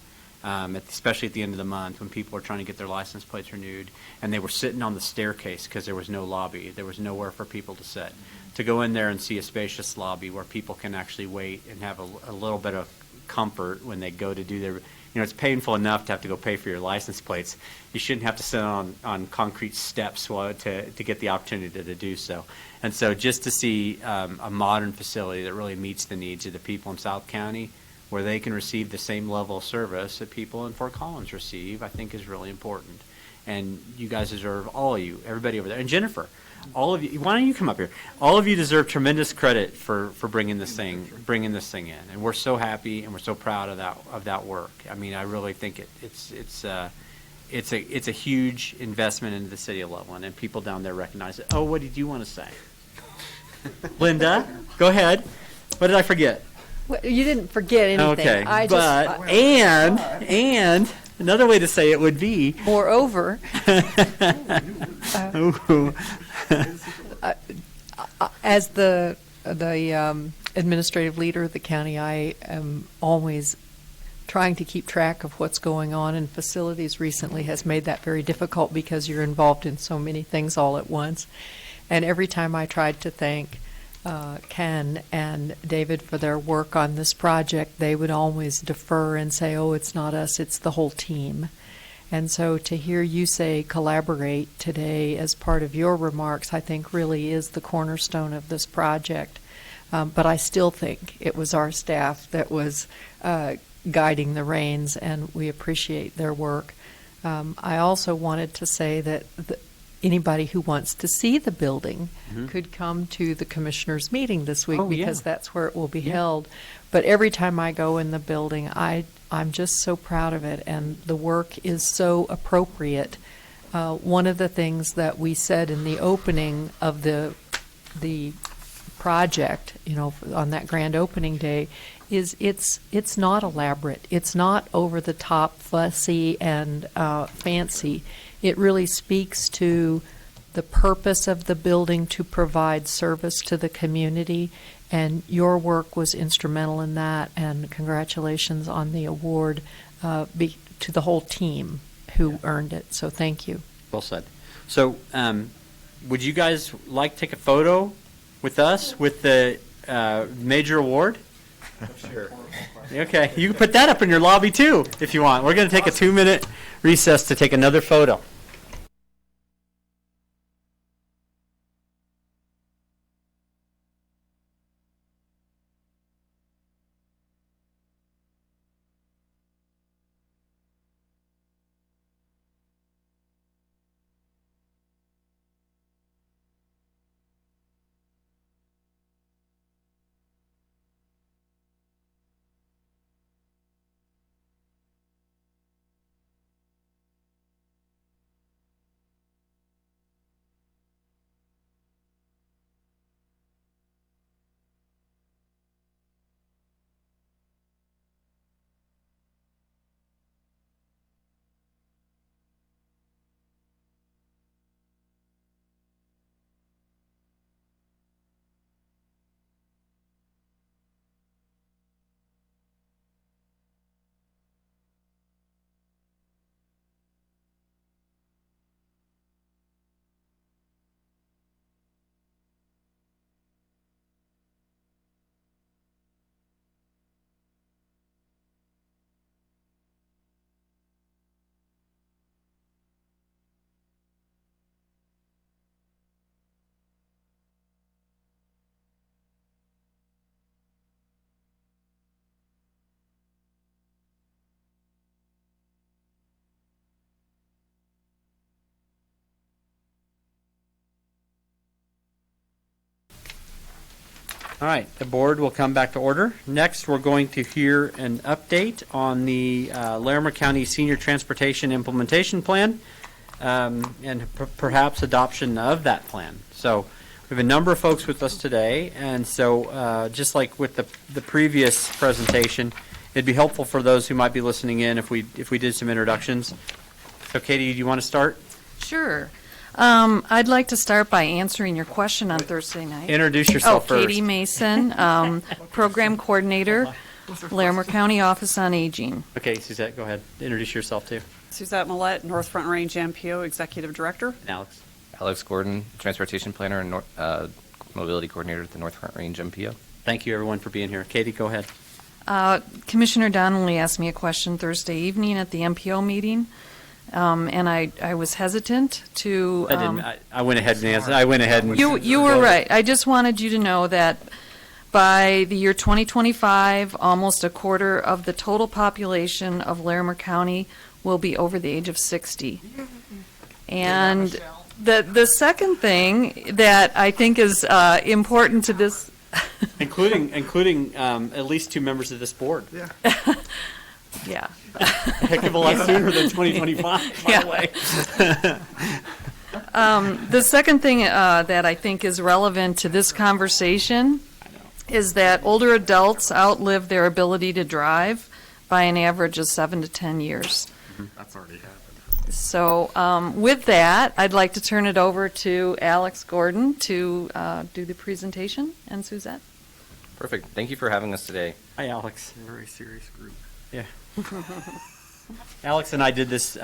especially at the end of the month when people were trying to get their license plates renewed, and they were sitting on the staircase because there was no lobby, there was nowhere for people to sit. To go in there and see a spacious lobby where people can actually wait and have a little bit of comfort when they go to do their, it's painful enough to have to go pay for your license plates. You shouldn't have to sit on concrete steps to get the opportunity to do so. And so just to see a modern facility that really meets the needs of the people in South County, where they can receive the same level of service that people in Fort Collins receive, I think is really important. And you guys deserve, all of you, everybody over there, and Jennifer, all of you, why don't you come up here? All of you deserve tremendous credit for bringing this thing in, and we're so happy and we're so proud of that work. I mean, I really think it's a huge investment into the city of Loveland, and people down there recognize it. Oh, what did you want to say? Linda, go ahead. What did I forget? Well, you didn't forget anything. Okay, and another way to say it would be, moreover, as the administrative leader of the county, I am always trying to keep track of what's going on, and facilities recently has made that very difficult because you're involved in so many things all at once. And every time I tried to thank Ken and David for their work on this project, they would always defer and say, oh, it's not us, it's the whole team. And so to hear you say collaborate today as part of your remarks, I think really is the cornerstone of this project. But I still think it was our staff that was guiding the reins, and we appreciate their work. I also wanted to say that anybody who wants to see the building could come to the commissioners' meeting this week, because that's where it will be held. But every time I go in the building, I'm just so proud of it, and the work is so appropriate. One of the things that we said in the opening of the project, on that grand opening day, is it's not elaborate. It's not over the top, fussy, and fancy. It really speaks to the purpose of the building to provide service to the community, and your work was instrumental in that, and congratulations on the award to the whole team who earned it. So thank you. Well said. So would you guys like to take a photo with us with the major award? Sure. Okay, you can put that up in your lobby too if you want. We're going to take a 2-minute recess to take another photo. All right, the board will come back to order. Next, we're going to hear an update on the Larimer County Senior Transportation Implementation Plan and perhaps adoption of that plan. So we have a number of folks with us today, and so just like with the previous presentation, it'd be helpful for those who might be listening in if we did some introductions. So Katie, do you want to start? Sure. I'd like to start by answering your question on Thursday night. Introduce yourself first. Katie Mason, Program Coordinator, Larimer County Office on Aging. Okay, Suzette, go ahead. Introduce yourself too. Suzette Millette, North Front Range MPO Executive Director. And Alex. Alex Gordon, Transportation Planner and Mobility Coordinator at the North Front Range MPO. Thank you, everyone, for being here. Katie, go ahead. Commissioner Donnelly asked me a question Thursday evening at the MPO meeting, and I was hesitant to. I went ahead and answered. I went ahead and. You were right. I just wanted you to know that by the year 2025, almost a quarter of the total population of Larimer County will be over the age of 60. And the second thing that I think is important to this. including at least 2 members of this board. Yeah. Yeah. A heck of a lot sooner than 2025, by the way. The second thing that I think is relevant to this conversation is that older adults outlive their ability to drive by an average of 7 to 10 years. That's already happened. So with that, I'd like to turn it over to Alex Gordon to do the presentation, and Suzette. Perfect. Thank you for having us today. Hi, Alex. Very serious group. Yeah. Alex and I did this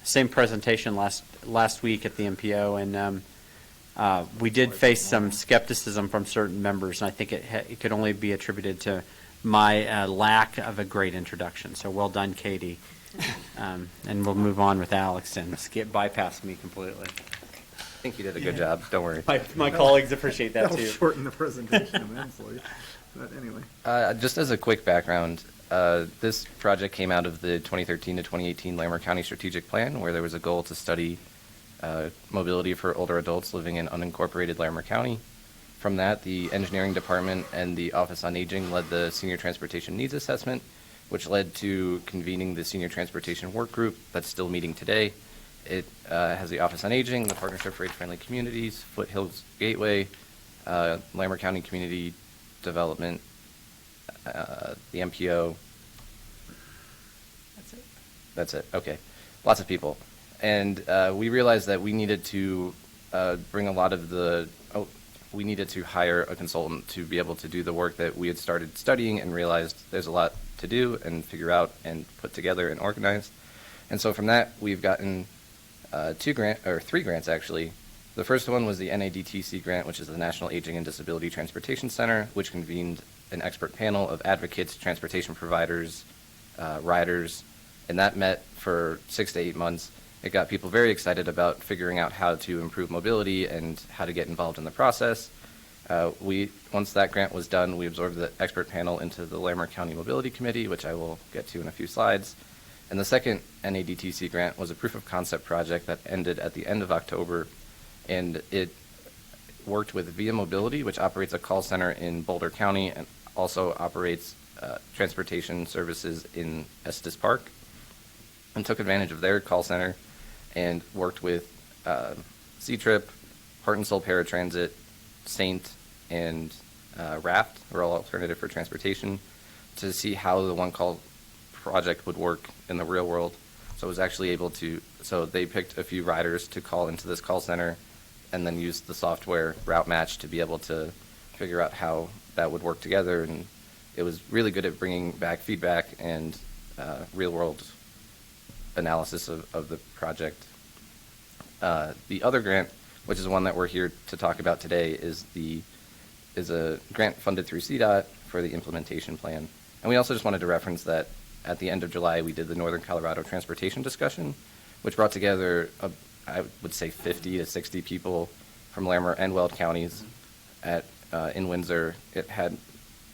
same presentation last week at the MPO, and we did face some skepticism from certain members, and I think it could only be attributed to my lack of a great introduction. So well done, Katie. And we'll move on with Alex and bypass me completely. I think you did a good job. Don't worry. My colleagues appreciate that That'll too. shorten the presentation immensely. But anyway. Just as a quick background, this project came out of the 2013 to 2018 Larimer County Strategic Plan, where there was a goal to study mobility for older adults living in unincorporated Larimer County. From that, the engineering department and the Office on Aging led the Senior Transportation Needs Assessment, which led to convening the Senior Transportation Work Group that's still meeting today. It has the Office on Aging, the Partnership for Age-Friendly Communities, Foothills Gateway, Larimer County Community Development, the MPO. That's it. Okay. Lots of people. And we realized that we needed to bring a lot of we needed to hire a consultant to be able to do the work that we had started studying and realized there's a lot to do and figure out and put together and organize. And so from that, we've gotten 3 grants actually. The first one was the NADTC grant, which is the National Aging and Disability Transportation Center, which convened an expert panel of advocates, transportation providers, riders, and that met for 6 to 8 months. It got people very excited about figuring out how to improve mobility and how to get involved in the process. Once that grant was done, we absorbed the expert panel into the Larimer County Mobility Committee, which I will get to in a few slides. And the second NADTC grant was a proof of concept project that ended at the end of October, and it worked with Via Mobility, which operates a call center in Boulder County and also operates transportation services in Estes Park, and took advantage of their call center and worked with C-Trip, Heart and Soul Paratransit, Saint, and Raft, Rural Alternative for Transportation, to see how the One Call project would work in the real world. So it was actually so they picked a few riders to call into this call center and then used the software Route Match to be able to figure out how that would work together. And it was really good at bringing back feedback and real world analysis of the project. The other grant, which is one that we're here to talk about today, is a grant funded through CDOT for the implementation plan. And we also just wanted to reference that at the end of July, we did the Northern Colorado Transportation Discussion, which brought together, I would say, 50 to 60 people from Larimer and Weld counties in Windsor. It had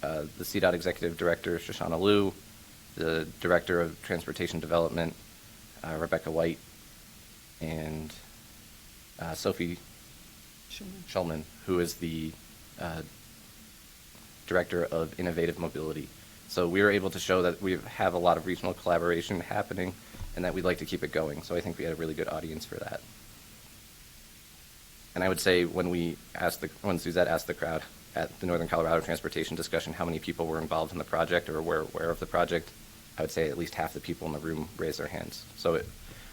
the CDOT Executive Director, Shoshana Liu, the Director of Transportation Development, Rebecca White, and Sophie Schulman, who is the Director of Innovative Mobility. So we were able to show that we have a lot of regional collaboration happening and that we'd like to keep it going. So I think we had a really good audience for that. And I would say when Suzette asked the crowd at the Northern Colorado Transportation discussion how many people were involved in the project or were aware of the project, I would say at least half the people in the room raised their hands. So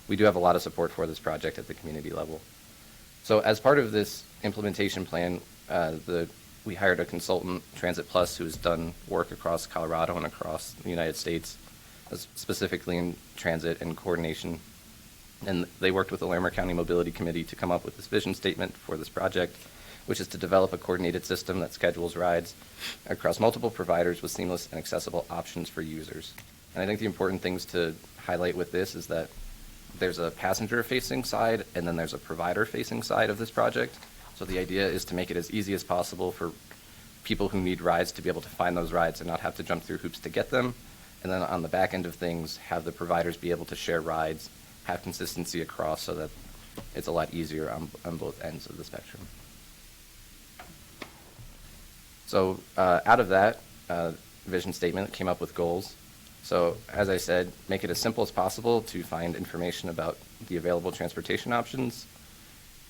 we do have a lot of support for this project at the community level. So as part of this implementation plan, we hired a consultant, Transit Plus, who has done work across Colorado and across the United States, specifically in transit and coordination. And they worked with the Larimer County Mobility Committee to come up with this vision statement for this project, which is to develop a coordinated system that schedules rides across multiple providers with seamless and accessible options for users. And I think the important things to highlight with this is that there's a passenger-facing side and then there's a provider-facing side of this project. So the idea is to make it as easy as possible for people who need rides to be able to find those rides and not have to jump through hoops to get them. And then on the back end of things, have the providers be able to share rides, have consistency across so that it's a lot easier on both ends of the spectrum. So out of that vision statement came up with goals. So as I said, make it as simple as possible to find information about the available transportation options.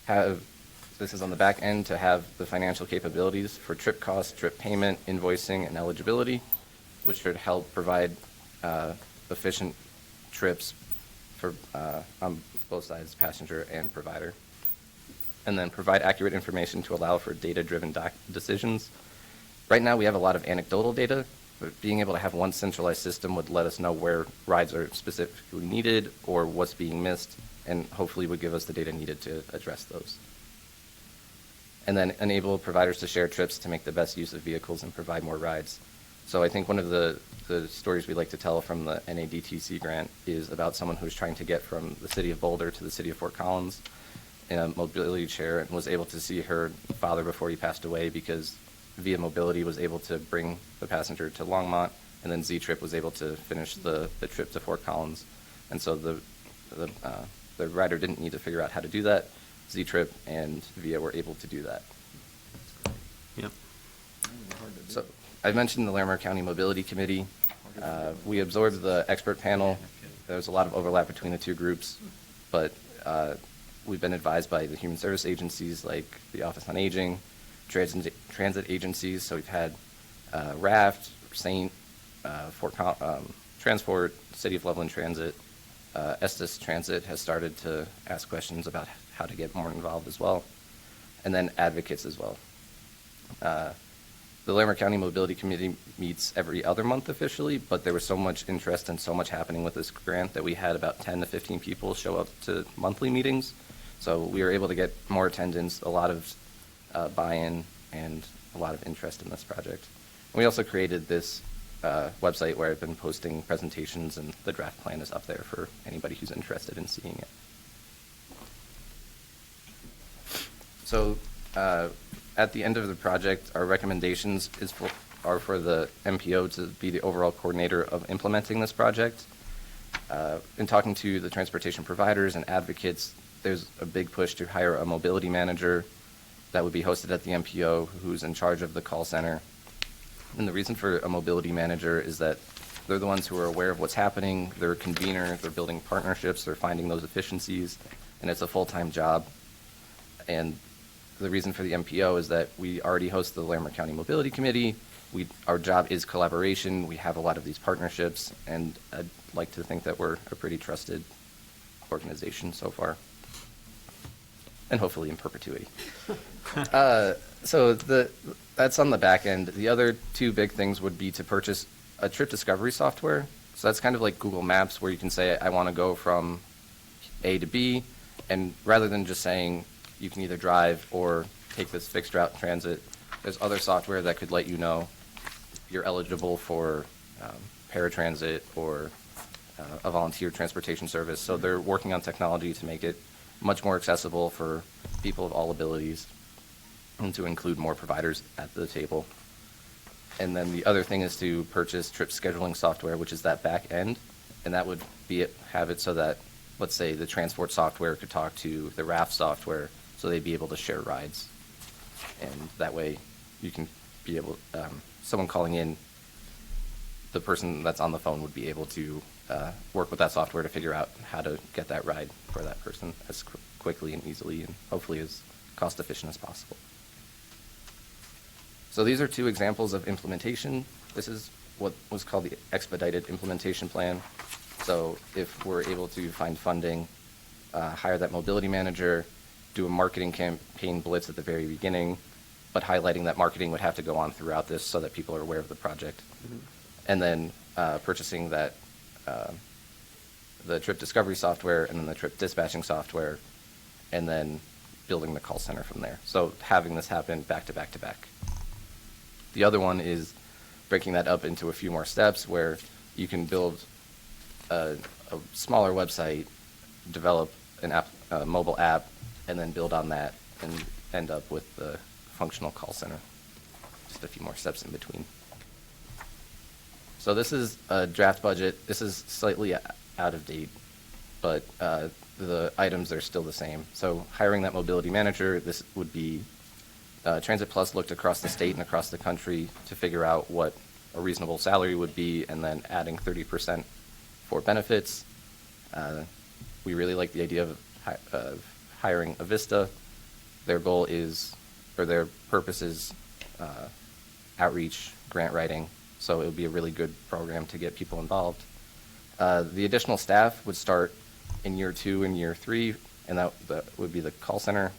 This is on the back end to have the financial capabilities for trip costs, trip payment, invoicing, and eligibility, which should help provide efficient trips for on both sides, passenger and provider. And then provide accurate information to allow for data-driven decisions. Right now we have a lot of anecdotal data, but being able to have one centralized system would let us know where rides are specifically needed or what's being missed, and hopefully would give us the data needed to address those. And then enable providers to share trips to make the best use of vehicles and provide more rides. So I think one of the stories we like to tell from the NADTC grant is about someone who was trying to get from the city of Boulder to the city of Fort Collins in a mobility chair and was able to see her father before he passed away because Via Mobility was able to bring the passenger to Longmont, and then Z-Trip was able to finish the trip to Fort Collins. And so the rider didn't need to figure out how to do that. Z-Trip and Via were able to do that. Yep. So I mentioned the Larimer County Mobility Committee. We absorbed the expert panel. There was a lot of overlap between the two groups, but we've been advised by the human service agencies like the Office on Aging, transit agencies. So we've had RAFT, St. Transport, City of Loveland Transit. Estes Transit has started to ask questions about how to get more involved as well, and then advocates as well. The Larimer County Mobility Committee meets every other month officially, but there was so much interest and so much happening with this grant that we had about 10 to 15 people show up to monthly meetings. So we were able to get more attendance, a lot of buy-in, and a lot of interest in this project. And we also created this website where I've been posting presentations, and the draft plan is up there for anybody who's interested in seeing it. So at the end of the project, our recommendations are for the MPO to be the overall coordinator of implementing this project. In talking to the transportation providers and advocates, there's a big push to hire a mobility manager that would be hosted at the MPO who's in charge of the call center. And the reason for a mobility manager is that they're the ones who are aware of what's happening, they're a convener, they're building partnerships, they're finding those efficiencies, and it's a full-time job. And the reason for the MPO is that we already host the Larimer County Mobility Committee. Our job is collaboration. We have a lot of these partnerships, and I'd like to think that we're a pretty trusted organization so far, and hopefully in perpetuity. So that's on the back end. The other two big things would be to purchase a trip discovery software. So that's kind of like Google Maps, where you can say, I want to go from A to B, and rather than just saying you can either drive or take this fixed route transit, there's other software that could let you know you're eligible for paratransit or a volunteer transportation service. So they're working on technology to make it much more accessible for people of all abilities and to include more providers at the table. And then the other thing is to purchase trip scheduling software, which is that back end, and that would have it so that, let's say, the transport software could talk to the RAF software, so they'd be able to share rides. And that way you can be able someone calling in, the person that's on the phone would be able to work with that software to figure out how to get that ride for that person as quickly and easily and hopefully as cost efficient as possible. So these are two examples of implementation. This is what was called the Expedited implementation plan. So if we're able to find funding, hire that mobility manager, do a marketing campaign blitz at the very beginning, but highlighting that marketing would have to go on throughout this so that people are aware of the project. And then purchasing that, the trip discovery software and then the trip dispatching software, and then building the call center from there. So having this happen back to back to back. The other one is breaking that up into a few more steps where you can build a smaller website, develop an app, a mobile app, and then build on that and end up with the functional call center. Just a few more steps in between. So this is a draft budget. This is slightly out of date, but the items are still the same. So hiring that mobility manager, this would be Transit Plus looked across the state and across the country to figure out what a reasonable salary would be, and then adding 30% for benefits. We really like the idea of hiring Avista. Their goal is, or their purpose is outreach, grant writing, so it would be a really good program to get people involved. The additional staff would start in year 2 and year 3, and that would be the call center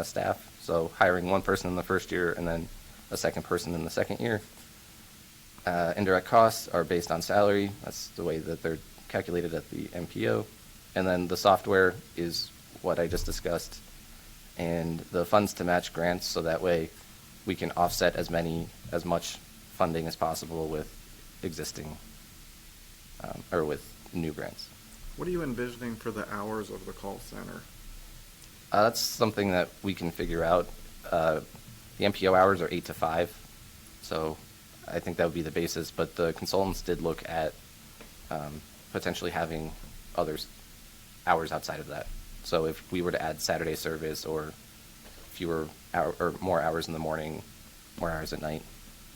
staff. So hiring one person in the first year and then a second person in the second year. Indirect costs are based on salary. That's the way that they're calculated at the MPO. And then the software is what I just discussed. And the funds to match grants, so that way we can offset as much funding as possible with existing or with new grants. What are you envisioning for the hours of the call center? That's something that we can figure out. The MPO hours are 8 to 5, so I think that would be the basis. But the consultants did look at potentially having others hours outside of that. So if we were to add Saturday service or or more hours in the morning, more hours at night.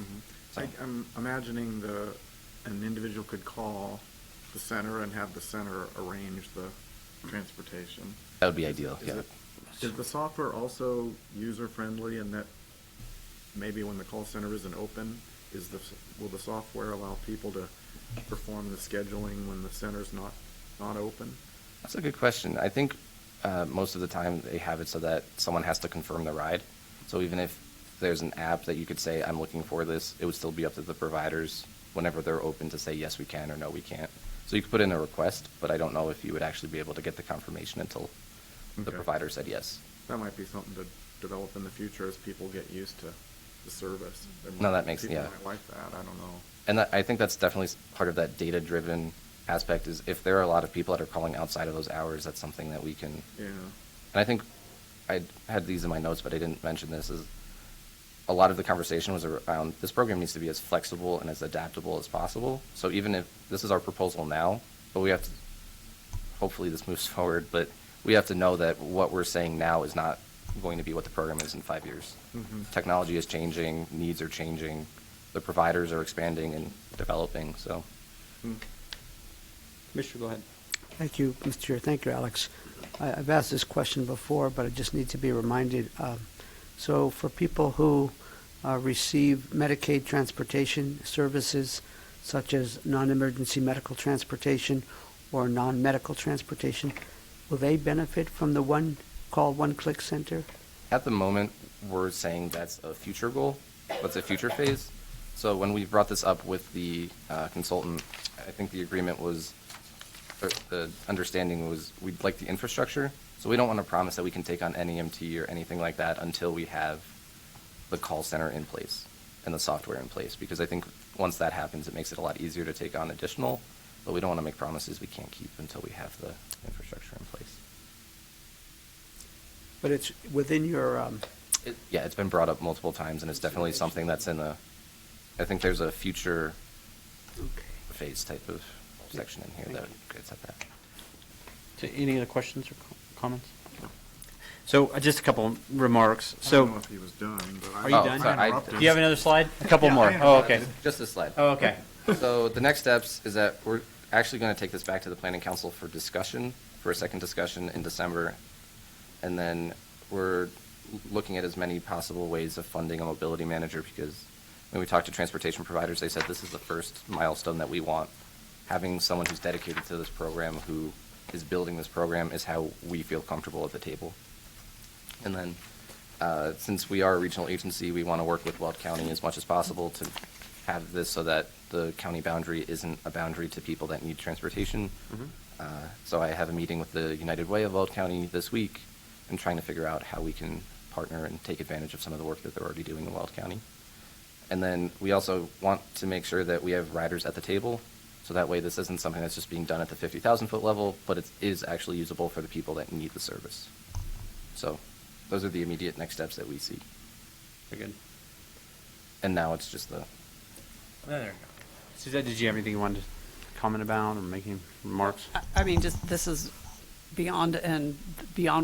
Mm-hmm. So I'm imagining an individual could call the center and have the center arrange the transportation. That would be ideal. Yeah. Is the software also user-friendly in that maybe when the call center isn't open, will the software allow people to perform the scheduling when the center's not open? That's a good question. I think most of the time they have it so that someone has to confirm the ride. So even if there's an app that you could say, I'm looking for this, it would still be up to the providers whenever they're open to say, yes, we can, or no, we can't. So you could put in a request, but I don't know if you would actually be able to get the confirmation until the provider said yes. That might be something to develop in the future as people get used to the service. No, that makes, people yeah. might like that, I don't know. And I think that's definitely part of that data-driven aspect is if there are a lot of people that are calling outside of those hours, that's something that we can. Yeah. And I think I had these in my notes, but I didn't mention this, is a lot of the conversation was around this program needs to be as flexible and as adaptable as possible. So even if this is our proposal now, but we have to, hopefully this moves forward, but we have to know that what we're saying now is not going to be what the program is in 5 years. Mm-hmm. Technology is changing, needs are changing, the providers are expanding and developing, so. Commissioner, go ahead. Thank you, Mr. Chair. Thank you, Alex. I've asked this question before, but I just need to be reminded. So for people who receive Medicaid transportation services, such as non-emergency medical transportation or non-medical transportation, will they benefit from the one-call, one-click center? At the moment, we're saying that's a future goal. That's a future phase. So when we brought this up with the consultant, I think the agreement was, or the understanding was, we'd like the infrastructure. So we don't want to promise that we can take on any EMT or anything like that until we have the call center in place and the software in place. Because I think once that happens, it makes it a lot easier to take on additional. But we don't want to make promises we can't keep until we have the infrastructure in place. But it's within your... Yeah, it's been brought up multiple times, and it's definitely something that's in I think there's a future phase type of section in here that gets at that. So any other questions or comments? So just a couple remarks. I So don't know if he was done, but are you Oh, done? sorry, Do you have another slide? A couple Yeah, more. I have Oh, one. okay. Just this slide. Oh, okay. So the next steps is that we're actually going to take this back to the planning council for discussion, for a second discussion in December. And then we're looking at as many possible ways of funding a mobility manager, because when we talked to transportation providers, they said this is the first milestone that we want. Having someone who's dedicated to this program, who is building this program, is how we feel comfortable at the table. And then, since we are a regional agency, we want to work with Weld County as much as possible to have this so that the county boundary isn't a boundary to people that need transportation. So I have a meeting with the United Way of Weld County this week and trying to figure out how we can partner and take advantage of some of the work that they're already doing in Weld County. And then we also want to make sure that we have riders at the table, so that way this isn't something that's just being done at the 50,000-foot level, but it is actually usable for the people that need the service. So those are the immediate next steps that we see. Very good. And now it's just the... There you go. Suzette, did you have anything you wanted to comment about or making remarks? I mean, just this is beyond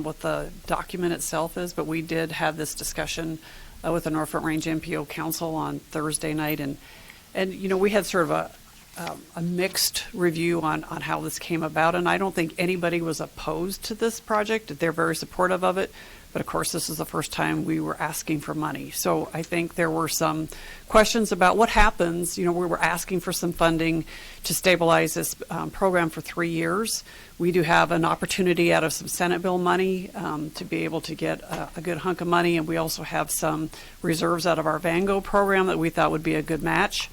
what the document itself is, but we did have this discussion with the North Front Range MPO Council on Thursday night, and you know, we had sort of a mixed review on how this came about, and I don't think anybody was opposed to this project. They're very supportive of it. But of course, this is the first time we were asking for money. So I think there were some questions about what happens. You know, we were asking for some funding to stabilize this program for 3 years. We do have an opportunity out of some Senate bill money to be able to get a good hunk of money. And we also have some reserves out of our Vango program that we thought would be a good match.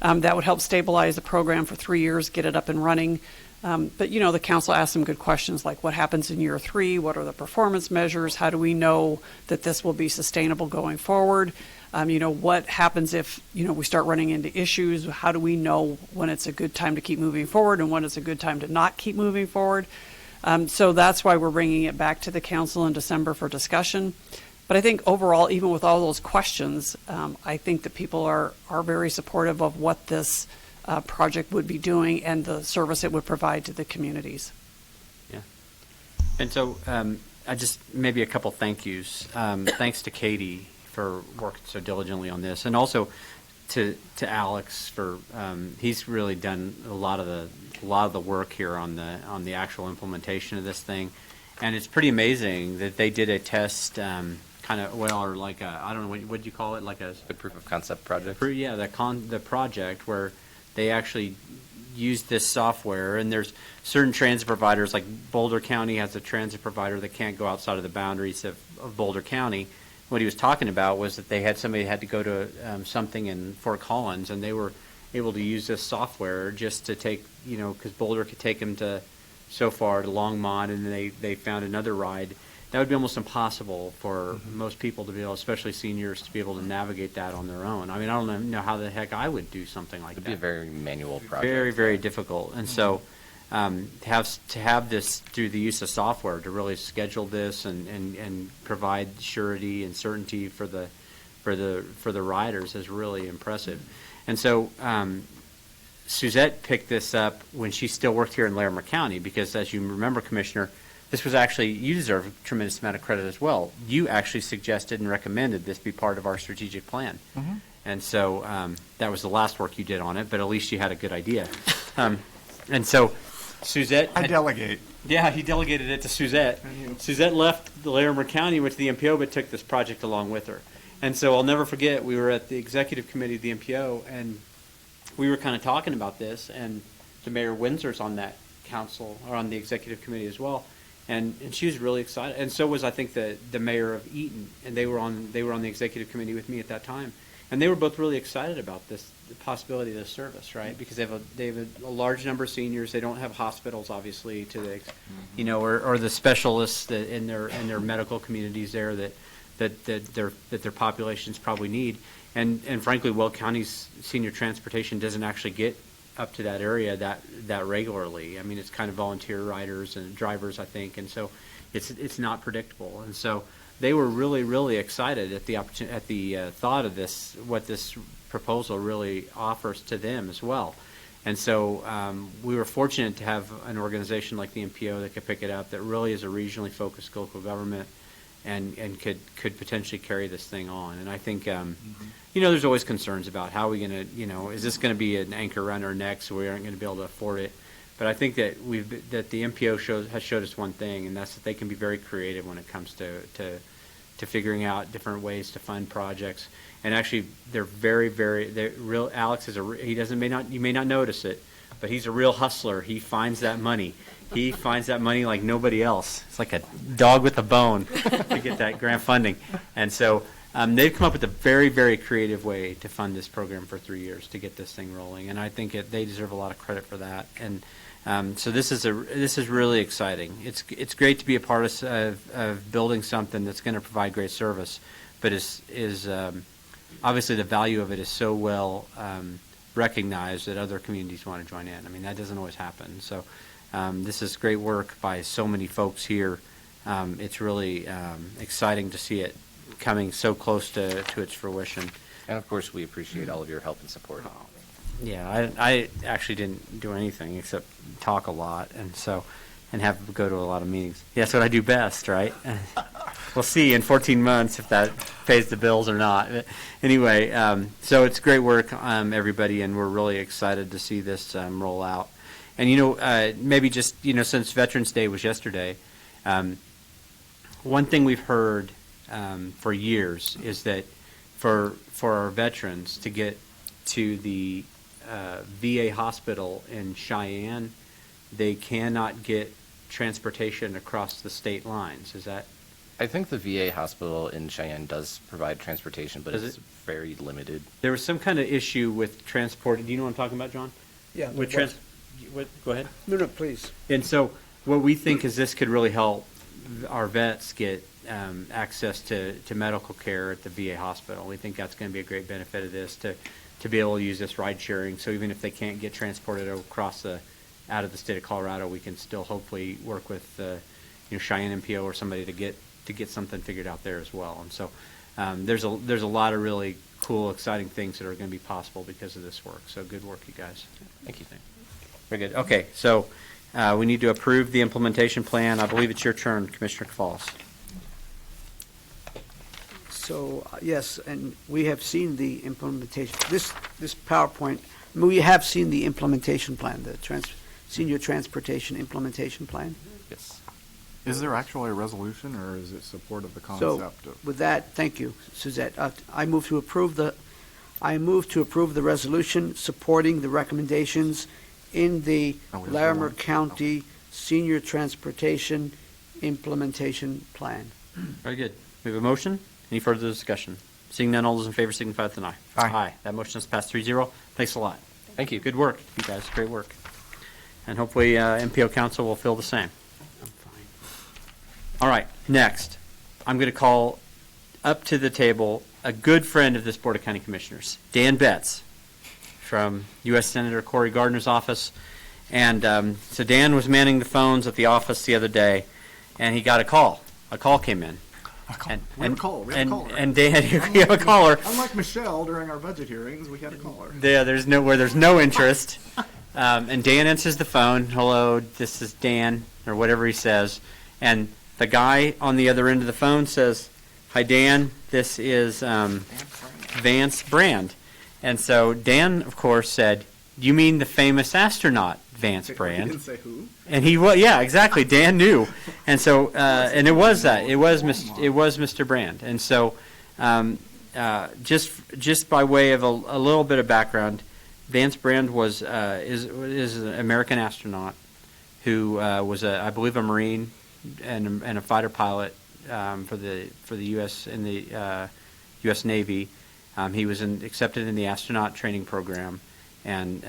That would help stabilize the program for 3 years, get it up and running. But, you know, the council asked some good questions like what happens in year 3? What are the performance measures? How do we know that this will be sustainable going forward? You know, what happens if, you know, we start running into issues? How do we know when it's a good time to keep moving forward and when it's a good time to not keep moving forward? So that's why we're bringing it back to the council in December for discussion. But I think overall, even with all those questions, I think that people are very supportive of what this project would be doing and the service it would provide to the communities. Yeah. And so I just maybe a couple thank yous. Thanks to Katie for working so diligently on this, and also to Alex for he's really done a lot of the work here on the actual implementation of this thing. And it's pretty amazing that they did a test or like a, I don't know, what do you call it? Like a proof of concept project? Yeah, the project where they actually use this software, and there's certain transit providers, like Boulder County has a transit provider that can't go outside of the boundaries of Boulder County. What he was talking about was that they had somebody had to go to something in Fort Collins, and they were able to use this software just to take, you know, because Boulder could take them to so far to Longmont, and they found another ride. That would be almost impossible for most people to be able, especially seniors, to be able to navigate that on their own. I mean, I don't know how the heck I would do something like that. It'd be a very manual project. Very, very difficult. And so to have this through the use of software to really schedule this and provide surety and certainty for the riders is really impressive. And so Suzette picked this up when she still worked here in Larimer County, because as you remember, Commissioner, this was actually, you deserve a tremendous amount of credit as well. You actually suggested and recommended this be part of our strategic plan. And so that was the last work you did on it, but at least you had a good idea. And so Suzette... I delegate. Yeah, he delegated it to Suzette. Suzette left the Larimer County, went to the MPO, but took this project along with her. And so I'll never forget, we were at the executive committee of the MPO, and we were kind of talking about this, and the Mayor Windsor's on that council, or on the executive committee as well. And she was really excited, and so was, I think, the mayor of Eaton, and they were on the executive committee with me at that time, and they were both really excited about the possibility of this service, right? Because they have a large number of seniors. They don't have hospitals, obviously, to the, you know, or the specialists that in their medical communities there that their populations probably need, and frankly, Weld County's senior transportation doesn't actually get up to that area that regularly. I mean, it's kind of volunteer riders and drivers, I think, and so it's not predictable. And so they were really, really excited at the opportunity, at the thought of this, what this proposal really offers to them as well. And so we were fortunate to have an organization like the MPO that could pick it up, that really is a regionally focused local government and could potentially carry this thing on. And I think, there's always concerns about how are we going to, is this going to be an anchor around our neck so we aren't going to be able to afford it. But I think that the MPO has showed us one thing, and that's that they can be very creative when it comes to figuring out different ways to fund projects. And actually, they're they're real. Alex is you may not notice it, but he's a real hustler. He finds that money. He finds that money like nobody else. It's like a dog with a bone to get that grant funding. And so they've come up with a very, very creative way to fund this program for 3 years to get this thing rolling. And I think they deserve a lot of credit for that. And so this is really exciting. It's great to be a part of building something that's going to provide great service, but is obviously the value of it is so well recognized that other communities want to join in. I mean, that doesn't always happen. So this is great work by so many folks here. It's really exciting to see it coming so close to its fruition. And of course, we appreciate all of your help and support. Yeah, I actually didn't do anything except talk a lot, and have to go to a lot of meetings. Yeah, that's what I do best, right? We'll see in 14 months if that pays the bills or not. Anyway, so it's great work, everybody, and we're really excited to see this roll out. And maybe just since Veterans Day was yesterday, one thing we've heard for years is that for our veterans to get to the VA hospital in Cheyenne, they cannot get transportation across the state lines. Is that? I think the VA hospital in Cheyenne does provide transportation, but Does it's it? very limited. There was some kind of issue with transport. Do you know what I'm talking about, John? Yeah. With go ahead. No, please. And so what we think is this could really help our vets get access to medical care at the VA hospital. We think that's going to be a great benefit of this to be able to use this ride sharing. So even if they can't get transported across out of the state of Colorado, we can still hopefully work with Cheyenne MPO or somebody to get something figured out there as well. And so there's a lot of really cool, exciting things that are going to be possible because of this work. So good work, you guys. Thank you. Very good. Okay, so we need to approve the implementation plan. I believe it's your turn, Commissioner Cavallis. So, yes, and we have seen the implementation, this PowerPoint, we have seen the implementation plan, the Senior Transportation Implementation Plan. Yes. Is there actually a resolution, or is it support of the So, concept of? with that, thank you, Suzette. I move to approve the resolution supporting the recommendations in the Larimer County Senior Transportation Implementation Plan. Very good. We have a motion. Any further discussion? Seeing none, all those in favor signify with an aye. Aye. That motion is passed 3-0. Thanks a lot. Thank you. Good work, you guys. Great work. And hopefully MPO Council will feel the same. All right, next, I'm going to call up to the table a good friend of this Board of County Commissioners, Dan Betts, from U.S. Senator Cory Gardner's office. And so Dan was manning the phones at the office the other day, and he got a call. A call came in. We had a caller. And Dan, you have a caller. Unlike Michelle during our budget hearings, we had a caller. Yeah, there's no interest. And Dan answers the phone. Hello, this is Dan, or whatever he says. And the guy on the other end of the phone says, "Hi, Dan. This is Vance Brand." And so Dan, of course, said, "You mean the famous astronaut, Vance Brand?" He didn't say who. And yeah, exactly. Dan knew, and so and it was Mr. Brand. And so just by way of a little bit of background, Vance Brand is an American astronaut who was I believe a Marine and a fighter pilot for the U.S. in the U.S. Navy. He was accepted in the astronaut training program. And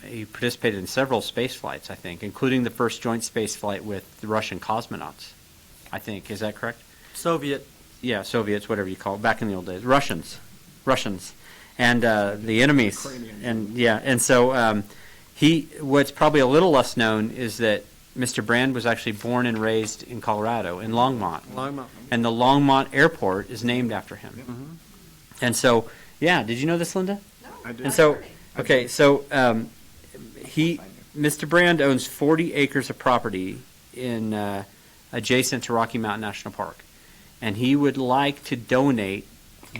he participated in several space flights, I think, including the first joint space flight with the Russian cosmonauts, I think. Is that correct? Soviet. Yeah, Soviets, whatever you call it, back in the old days. Russians. And the enemies. Ukrainians. And so what's probably a little less known is that Mr. Brand was actually born and raised in Colorado, in Longmont. And the Longmont Airport is named after him. Mm-hmm. And so, yeah, did you know this, Linda? No. I did. And so, okay, so Mr. Brand owns 40 acres of property in adjacent to Rocky Mountain National Park, and he would like to donate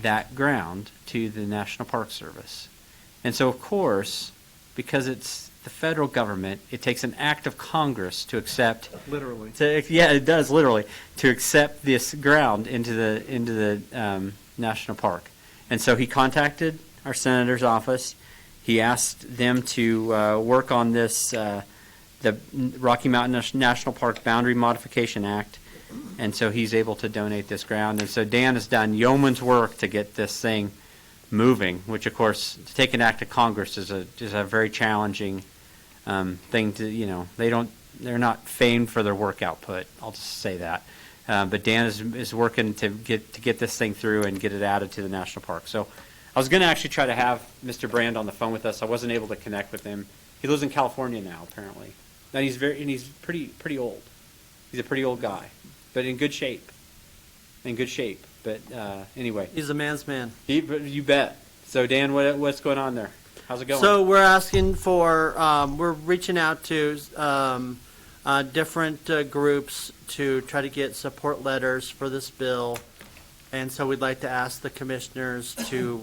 that ground to the National Park Service. And so, of course, because it's the federal government, it takes an act of Congress to accept. Literally. Yeah, it does literally to accept this ground into the national park. And so he contacted our senator's office. He asked them to work on this, the Rocky Mountain National Park Boundary Modification Act. And so he's able to donate this ground. And so Dan has done yeoman's work to get this thing moving, which of course, to take an act of Congress is a very challenging thing to, they're not famed for their work output. I'll just say that. But Dan is working to get this thing through and get it added to the national park. So I was going to actually try to have Mr. Brand on the phone with us. I wasn't able to connect with him. He lives in California now, apparently. And he's pretty old. He's a pretty old guy, but in good shape. But anyway, he's a man's man. You bet. So Dan, what's going on there? How's it going? So we're asking for, we're reaching out to different groups to try to get support letters for this bill, and so we'd like to ask the commissioners to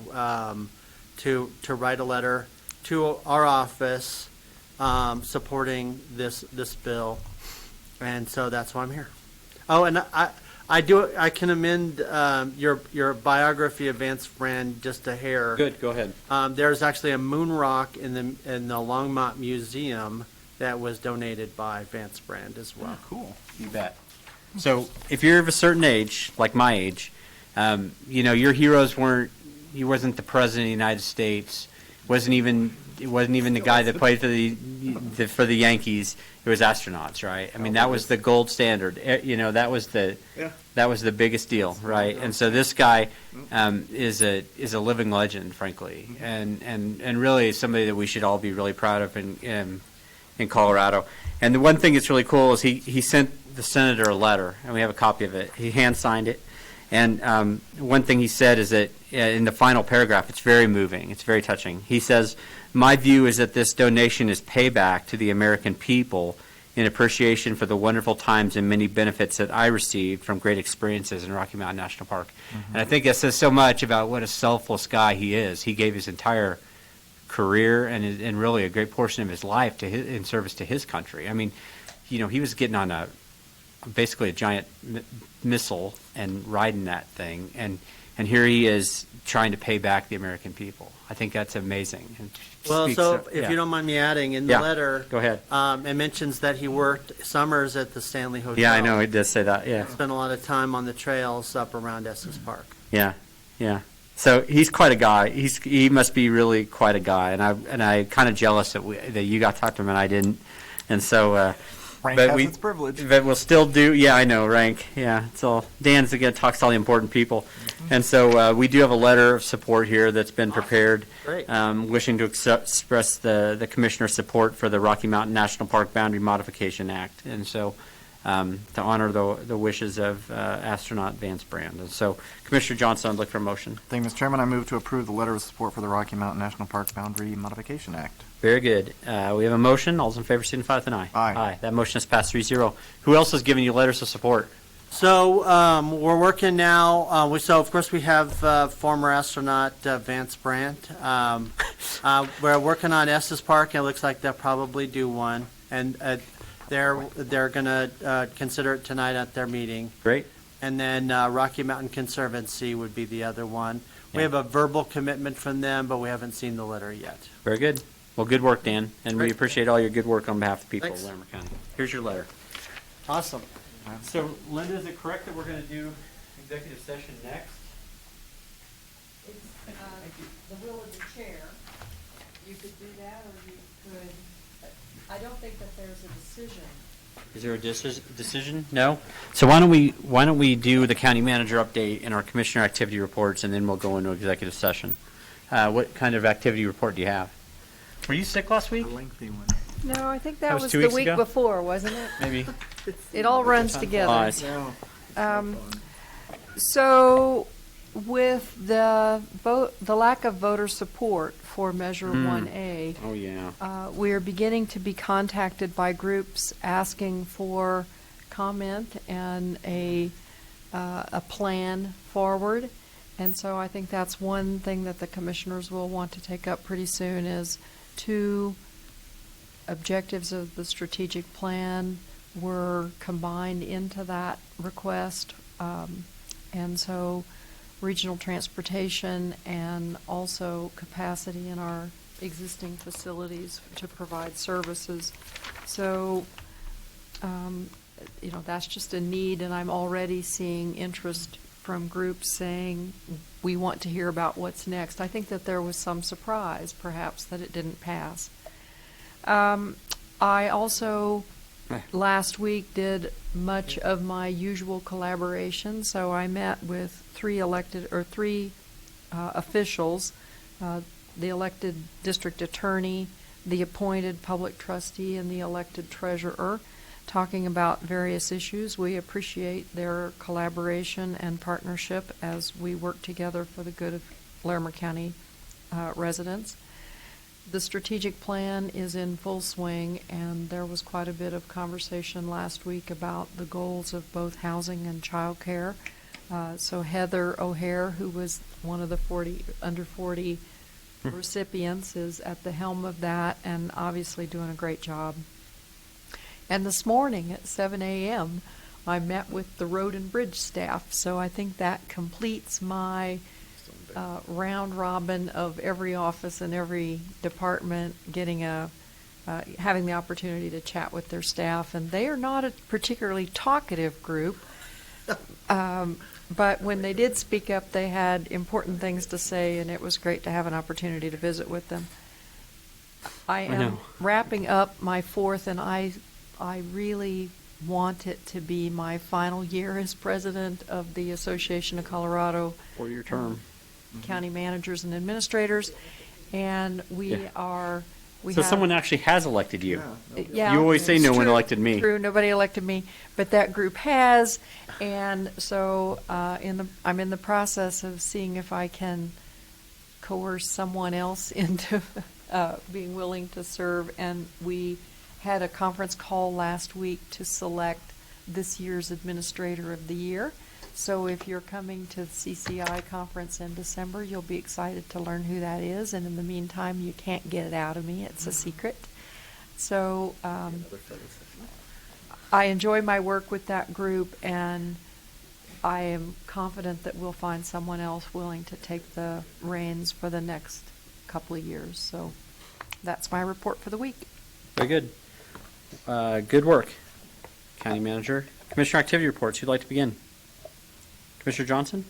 write a letter to our office supporting this bill, and so that's why I'm here. Oh, and I can amend your biography of Vance Brand just a hair. Good, go ahead. There's actually a moon rock in the Longmont Museum that was donated by Vance Brand as well. Oh, cool. You bet. So if you're of a certain age, like my age, your heroes he wasn't the president of the United States, wasn't even the guy that played for the Yankees. It was astronauts, right? I mean, that was the gold standard. That was the biggest deal, right? And so this guy is a living legend, frankly, and really somebody that we should all be really proud of in Colorado. And the one thing that's really cool is he sent the senator a letter, and we have a copy of it. He hand signed it. And one thing he said is that in the final paragraph, it's very moving. It's very touching. He says, "My view is that this donation is payback to the American people in appreciation for the wonderful times and many benefits that I received from great experiences in Rocky Mountain National Park." Mm-hmm. And I think that says so much about what a selfless guy he is. He gave his entire career and really a great portion of his life in service to his country. I mean, he was getting on basically a giant missile and riding that thing, and here he is trying to pay back the American people. I think that's amazing. Well, so if you don't mind me adding, in the letter, go ahead. It mentions that he worked summers at the Stanley Hotel. Yeah, I know, it does say that, yeah. Spent a lot of time on the trails up around Estes Park. Yeah. So he's quite a guy. He must be really quite a guy, and I kind of jealous that you got to talk to him and I didn't. And so rank has its privilege. But we'll still do. Yeah, I know, rank. Yeah, it's all. Dan's again talks to all the important people, and so we do have a letter of support here that's been prepared. Great. Wishing to express the commissioner's support for the Rocky Mountain National Park Boundary Modification Act, and so to honor the wishes of astronaut Vance Brand. And so, Commissioner Johnson, I'd look for a motion. Thank you, Mr. Chairman. I move to approve the letter of support for the Rocky Mountain National Park Boundary Modification Act. Very good. We have a motion. All those in favor signify with an aye. Aye. That motion has passed 3-0. Who else has given you letters of support? So we're working now. So of course we have former astronaut Vance Brandt. We're working on Estes Park. It looks like they'll probably do one, and they're going to consider it tonight at their meeting. Great. And then Rocky Mountain Conservancy would be the other one. We have a verbal commitment from them, but we haven't seen the letter yet. Very good. Well, good work, Dan, and we appreciate all your good work on behalf of the people Thanks. of Larimer County. Here's your letter. Awesome. So, Linda, is it correct that we're going to do executive session next? It's the will of the chair. You could do that, or you could. I don't think that there's a decision. Is there a decision? No. So why don't we do the county manager update and our commissioner activity reports, and then we'll go into executive session. What kind of activity report do you have? Were you sick last week? A lengthy one. No, I think that was 2 the weeks week ago? before, wasn't it? Maybe. It all runs together. Lies. So, with the lack of voter support for Measure 1A, Oh yeah. we are beginning to be contacted by groups asking for comment and a a plan forward. And so I think that's one thing that the commissioners will want to take up pretty soon is 2 objectives of the strategic plan were combined into that request. And so regional transportation and also capacity in our existing facilities to provide services. So, that's just a need, and I'm already seeing interest from groups saying we want to hear about what's next. I think that there was some surprise, perhaps, that it didn't pass. I also last week did much of my usual collaboration, so I met with 3 officials, the elected district attorney, the appointed public trustee, and the elected treasurer, talking about various issues. We appreciate their collaboration and partnership as we work together for the good of Larimer County residents. The strategic plan is in full swing, and there was quite a bit of conversation last week about the goals of both housing and child care. So Heather O'Hare, who was one of the under 40 recipients, is at the helm of that and obviously doing a great job. And this morning at 7 a.m., I met with the road and bridge staff, so I think that completes my round robin of every office and every department getting having the opportunity to chat with their staff. And they are not a particularly talkative group, but when they did speak up, they had important things to say, and it was great to have an opportunity to visit with them. I am wrapping up my 4th, and I really want it to be my final year as president of the Association of Colorado For your term. County Managers and Administrators, and So someone actually has elected you. Yeah, You always say it's no one true. elected me. True, nobody elected me, but that group has, and so I'm in the process of seeing if I can coerce someone else into being willing to serve. And we had a conference call last week to select this year's Administrator of the Year. So if you're coming to the CCI conference in December, you'll be excited to learn who that is. And in the meantime, you can't get it out of me. It's a secret. So I enjoy my work with that group, and I am confident that we'll find someone else willing to take the reins for the next couple of years. So that's my report for the week. Very good. Good work, County Manager. Commissioner activity reports. Who'd like to begin? Commissioner Johnson?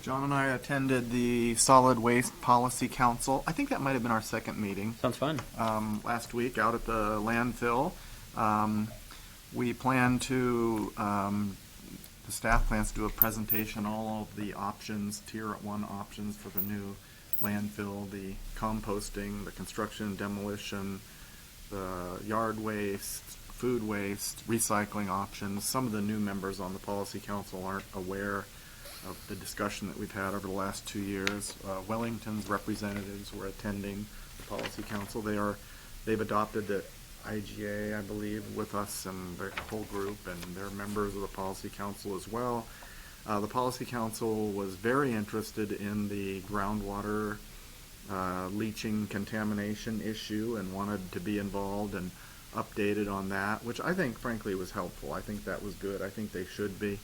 John and I attended the Solid Waste Policy Council. I think that might have been our 2nd meeting. Sounds fun. Last week out at the landfill. We plan to, the staff plans to do a presentation, all of the options, Tier 1 options for the new landfill, the composting, the construction and demolition, the yard waste, food waste, recycling options. Some of the new members on the Policy Council aren't aware of the discussion that we've had over the last 2 years. Wellington's representatives were attending the Policy Council. They've adopted the IGA, I believe, with us and the whole group, and they're members of the Policy Council as well. The Policy Council was very interested in the groundwater leaching contamination issue and wanted to be involved and updated on that, which I think, frankly, was helpful. I think that was good. I think they should be.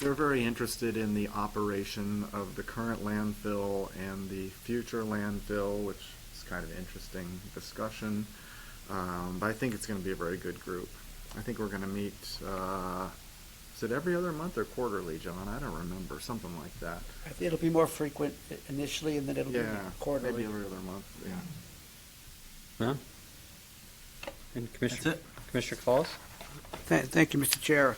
They're very interested in the operation of the current landfill and the future landfill, which is kind of an interesting discussion. But I think it's going to be a very good group. I think we're going to meet, is it every other month or quarterly, John? I don't remember, something like that. I think it'll be more frequent initially, and then it'll be quarterly. Maybe every other month, yeah. No? And Commissioner Falls? Thank you, Mr. Chair.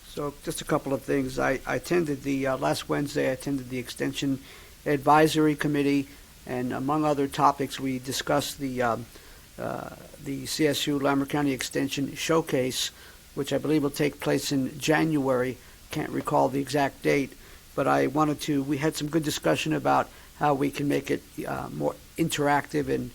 So just a couple of things. I attended last Wednesday, I attended the Extension Advisory Committee, and among other topics, we discussed the CSU Larimer County Extension Showcase, which I believe will take place in January. Can't recall the exact date, but we had some good discussion about how we can make it more interactive and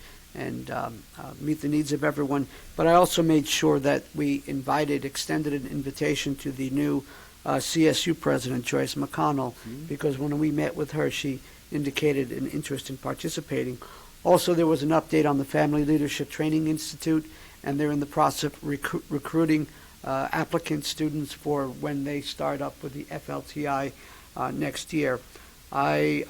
meet the needs of everyone. But I also made sure that we extended an invitation to the new CSU President Joyce McConnell, because when we met with her, she indicated an interest in participating. Also, there was an update on the Family Leadership Training Institute, and they're in the process of recruiting applicant students for when they start up with the FLTI next year. I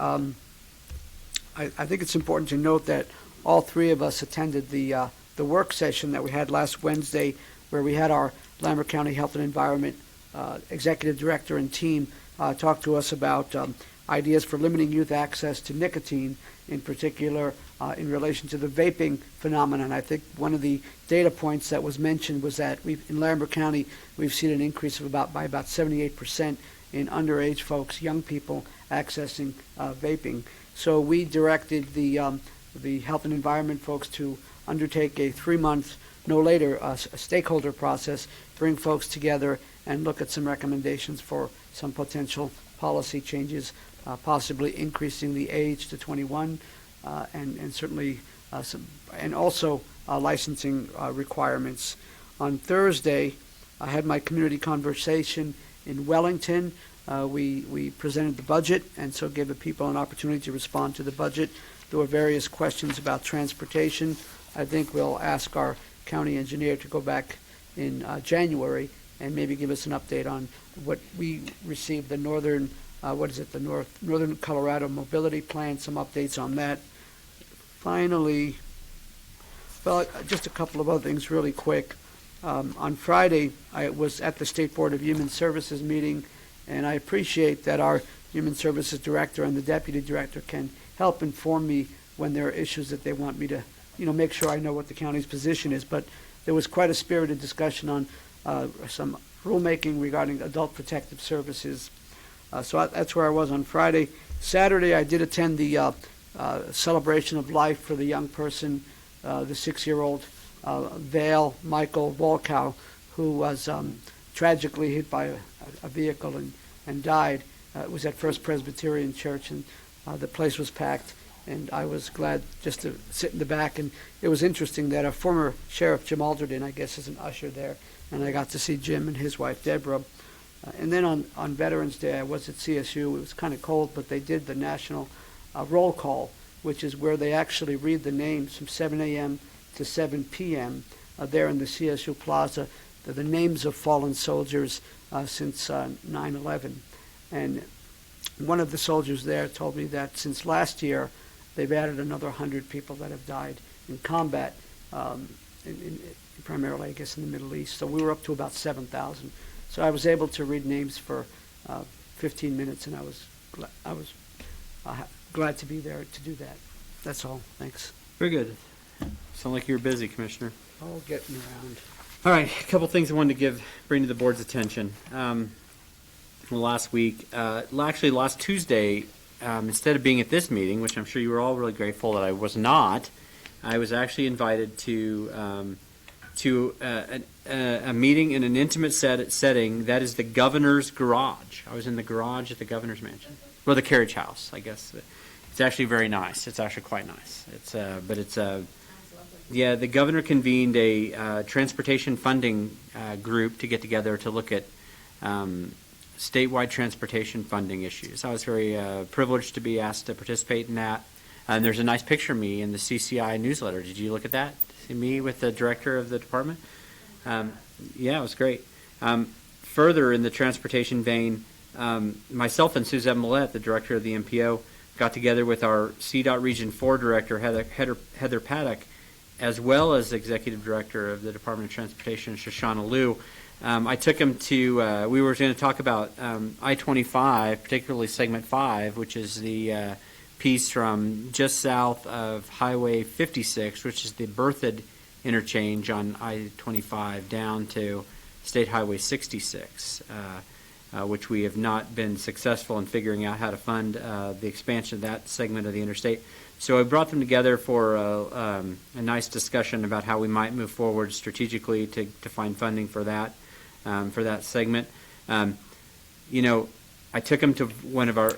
think it's important to note that all three of us attended the work session that we had last Wednesday, where we had our Lambert County Health and Environment Executive Director and team talk to us about ideas for limiting youth access to nicotine, in particular in relation to the vaping phenomenon. I think one of the data points that was mentioned was that in Lambert County, we've seen an increase of by about 78% in underage folks, young people, accessing vaping. So we directed the Health and Environment folks to undertake a 3-month, no later, a stakeholder process, bring folks together and look at some recommendations for some potential policy changes, possibly increasing the age to 21, and certainly and also licensing requirements. On Thursday, I had my community conversation in Wellington. We presented the budget, and so gave the people an opportunity to respond to the budget. There were various questions about transportation. I think we'll ask our county engineer to go back in January and maybe give us an update on what we received, the Northern Colorado Mobility Plan, some updates on that. Finally, well, just a couple of other things really quick. On Friday, I was at the State Board of Human Services meeting, and I appreciate that our Human Services Director and the Deputy Director can help inform me when there are issues that they want me to, make sure I know what the county's position is. But there was quite a spirited discussion on some rulemaking regarding adult protective services. So that's where I was on Friday. Saturday, I did attend the celebration of life for the young person, the 6-year-old Vale Michael Walkow, who was tragically hit by a vehicle and died. It was at First Presbyterian Church, and the place was packed, and I was glad just to sit in the back. And it was interesting that a former Sheriff, Jim Alderton, I guess, is an usher there, and I got to see Jim and his wife, Deborah. And then on Veterans Day, I was at CSU. It was kind of cold, but they did the national roll call, which is where they actually read the names from 7 a.m. to 7 p.m. There in the CSU Plaza, the names of fallen soldiers since 9/11. And one of the soldiers there told me that since last year, they've added another 100 people that have died in combat, primarily, I guess, in the Middle East. So we were up to about 7,000. So I was able to read names for 15 minutes, and I was glad to be there to do that. That's all. Thanks. Very good. Sound like you were busy, Commissioner. Oh, getting around. All right, a couple things I wanted to bring to the board's attention. Last week, actually last Tuesday, instead of being at this meeting, which I'm sure you were all really grateful that I was not, I was actually invited to a meeting in an intimate setting that is the governor's garage. I was in the garage at the governor's mansion, or the carriage house, I guess. It's actually very nice. It's actually quite nice. The governor convened a transportation funding group to get together to look at statewide transportation funding issues. I was very privileged to be asked to participate in that. And there's a nice picture of me in the CCI newsletter. Did you look at that? See me with the director of the department? Yeah, it was great. Further in the transportation vein, myself and Suzette Millette, the director of the MPO, got together with our CDOT Region 4 director, Heather Paddock, as well as executive director of the Department of Transportation, Shoshana Liu. I took him to, we were going to talk about I-25, particularly Segment 5, which is the piece from just south of Highway 56, which is the Berthoud interchange on I-25, down to State Highway 66, which we have not been successful in figuring out how to fund the expansion of that segment of the interstate. So I brought them together for a nice discussion about how we might move forward strategically to find funding for that segment. I took them to one of our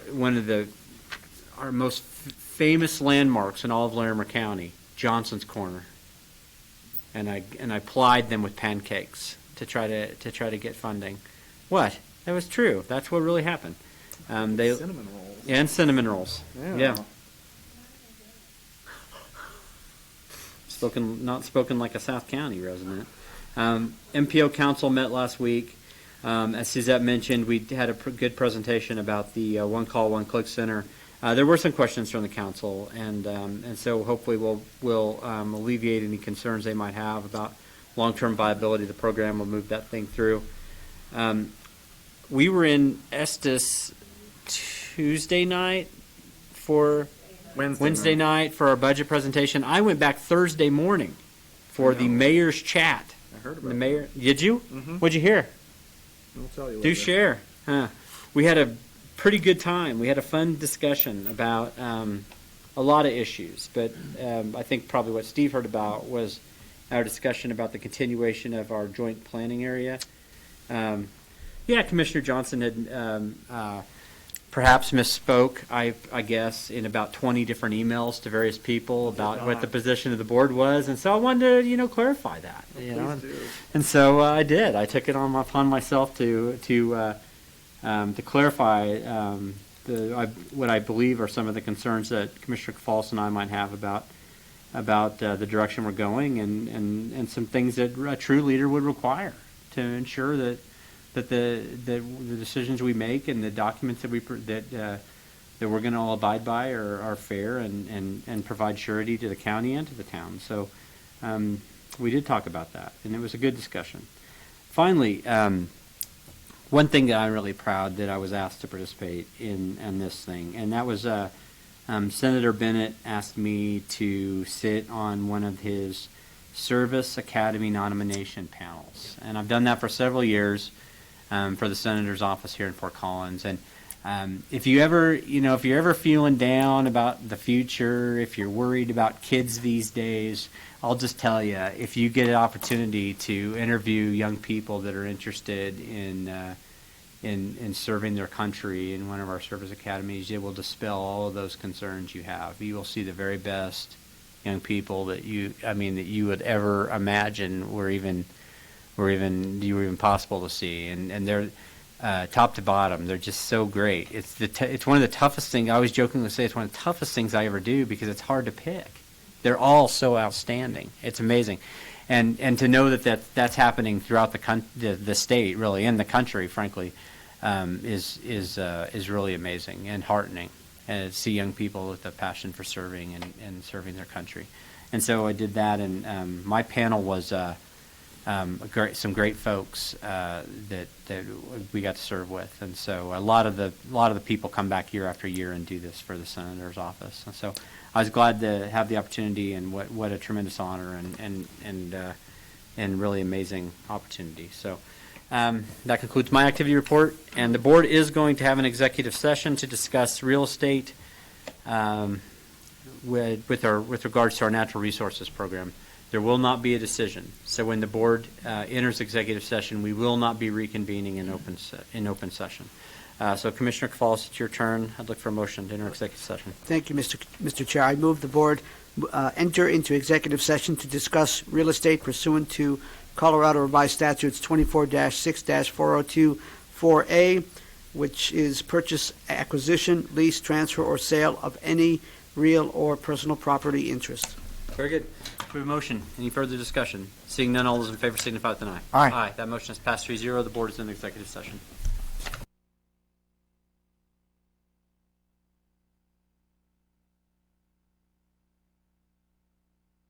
most famous landmarks in all of Larimer County, Johnson's Corner, and I plied them with pancakes to try to get funding. What? That was true. That's what really happened. Cinnamon rolls. And cinnamon rolls. Yeah. Not spoken like a South County resident. MPO Council met last week. As Suzette mentioned, we had a good presentation about the One Call, One Click Center. There were some questions from the council, and so hopefully we'll alleviate any concerns they might have about long-term viability of the program. We'll move that thing through. We were in Estes Tuesday night for Wednesday night for our budget presentation. I went back Thursday morning for the mayor's chat. I heard about the mayor. Did you? Mhm. What'd you hear? I'll tell you Do later. share. We had a pretty good time. We had a fun discussion about a lot of issues, but I think probably what Steve heard about was our discussion about the continuation of our joint planning area. Commissioner Johnson had perhaps misspoke, I guess, in about 20 different emails to various people about what the position of the board was, and so I wanted to, clarify that. Please do. And so I did. I took it upon myself to clarify what I believe are some of the concerns that Commissioner Falls and I might have about the direction we're going, and some things that a true leader would require to ensure that the decisions we make and the documents that we're going to all abide by are fair and provide surety to the county and to the town. So we did talk about that, and it was a good discussion. Finally, one thing that I'm really proud that I was asked to participate in this thing, and that was Senator Bennett asked me to sit on one of his Service Academy nomination panels, and I've done that for several years for the senator's office here in Fort Collins. And if you're ever feeling down about the future, if you're worried about kids these days, I'll just tell you, if you get an opportunity to interview young people that are interested in serving their country in one of our service academies, it will dispel all of those concerns you have. You will see the very best young people that you would ever imagine were even possible to see, and they're top to bottom. They're just so great. It's one of the toughest things. I always jokingly say it's one of the toughest things I ever do because it's hard to pick. They're all so outstanding. It's amazing, and to know that's happening throughout the state, really, and the country, frankly, is really amazing and heartening. And to see young people with a passion for serving and serving their country, and so I did that. And my panel was some great folks that we got to serve with, and so a lot of the people come back year after year and do this for the senator's office. And so I was glad to have the opportunity, and what a tremendous honor and really amazing opportunity. So that concludes my activity report, and the board is going to have an executive session to discuss real estate with regards to our natural resources program. There will not be a decision. So when the board enters executive session, we will not be reconvening in open session. So Commissioner Kvalis, it's your turn. I'd look for a motion to enter executive session. Thank you, Mr. Chair. I move the board enter into executive session to discuss real estate pursuant to Colorado Revised Statutes 24-6-4024A, which is purchase, acquisition, lease, transfer, or sale of any real or personal property interest. Very good. We have a motion. Any further discussion? Seeing none, all those in favor signify with an aye. Aye. That motion is passed 3-0. The board is in executive session.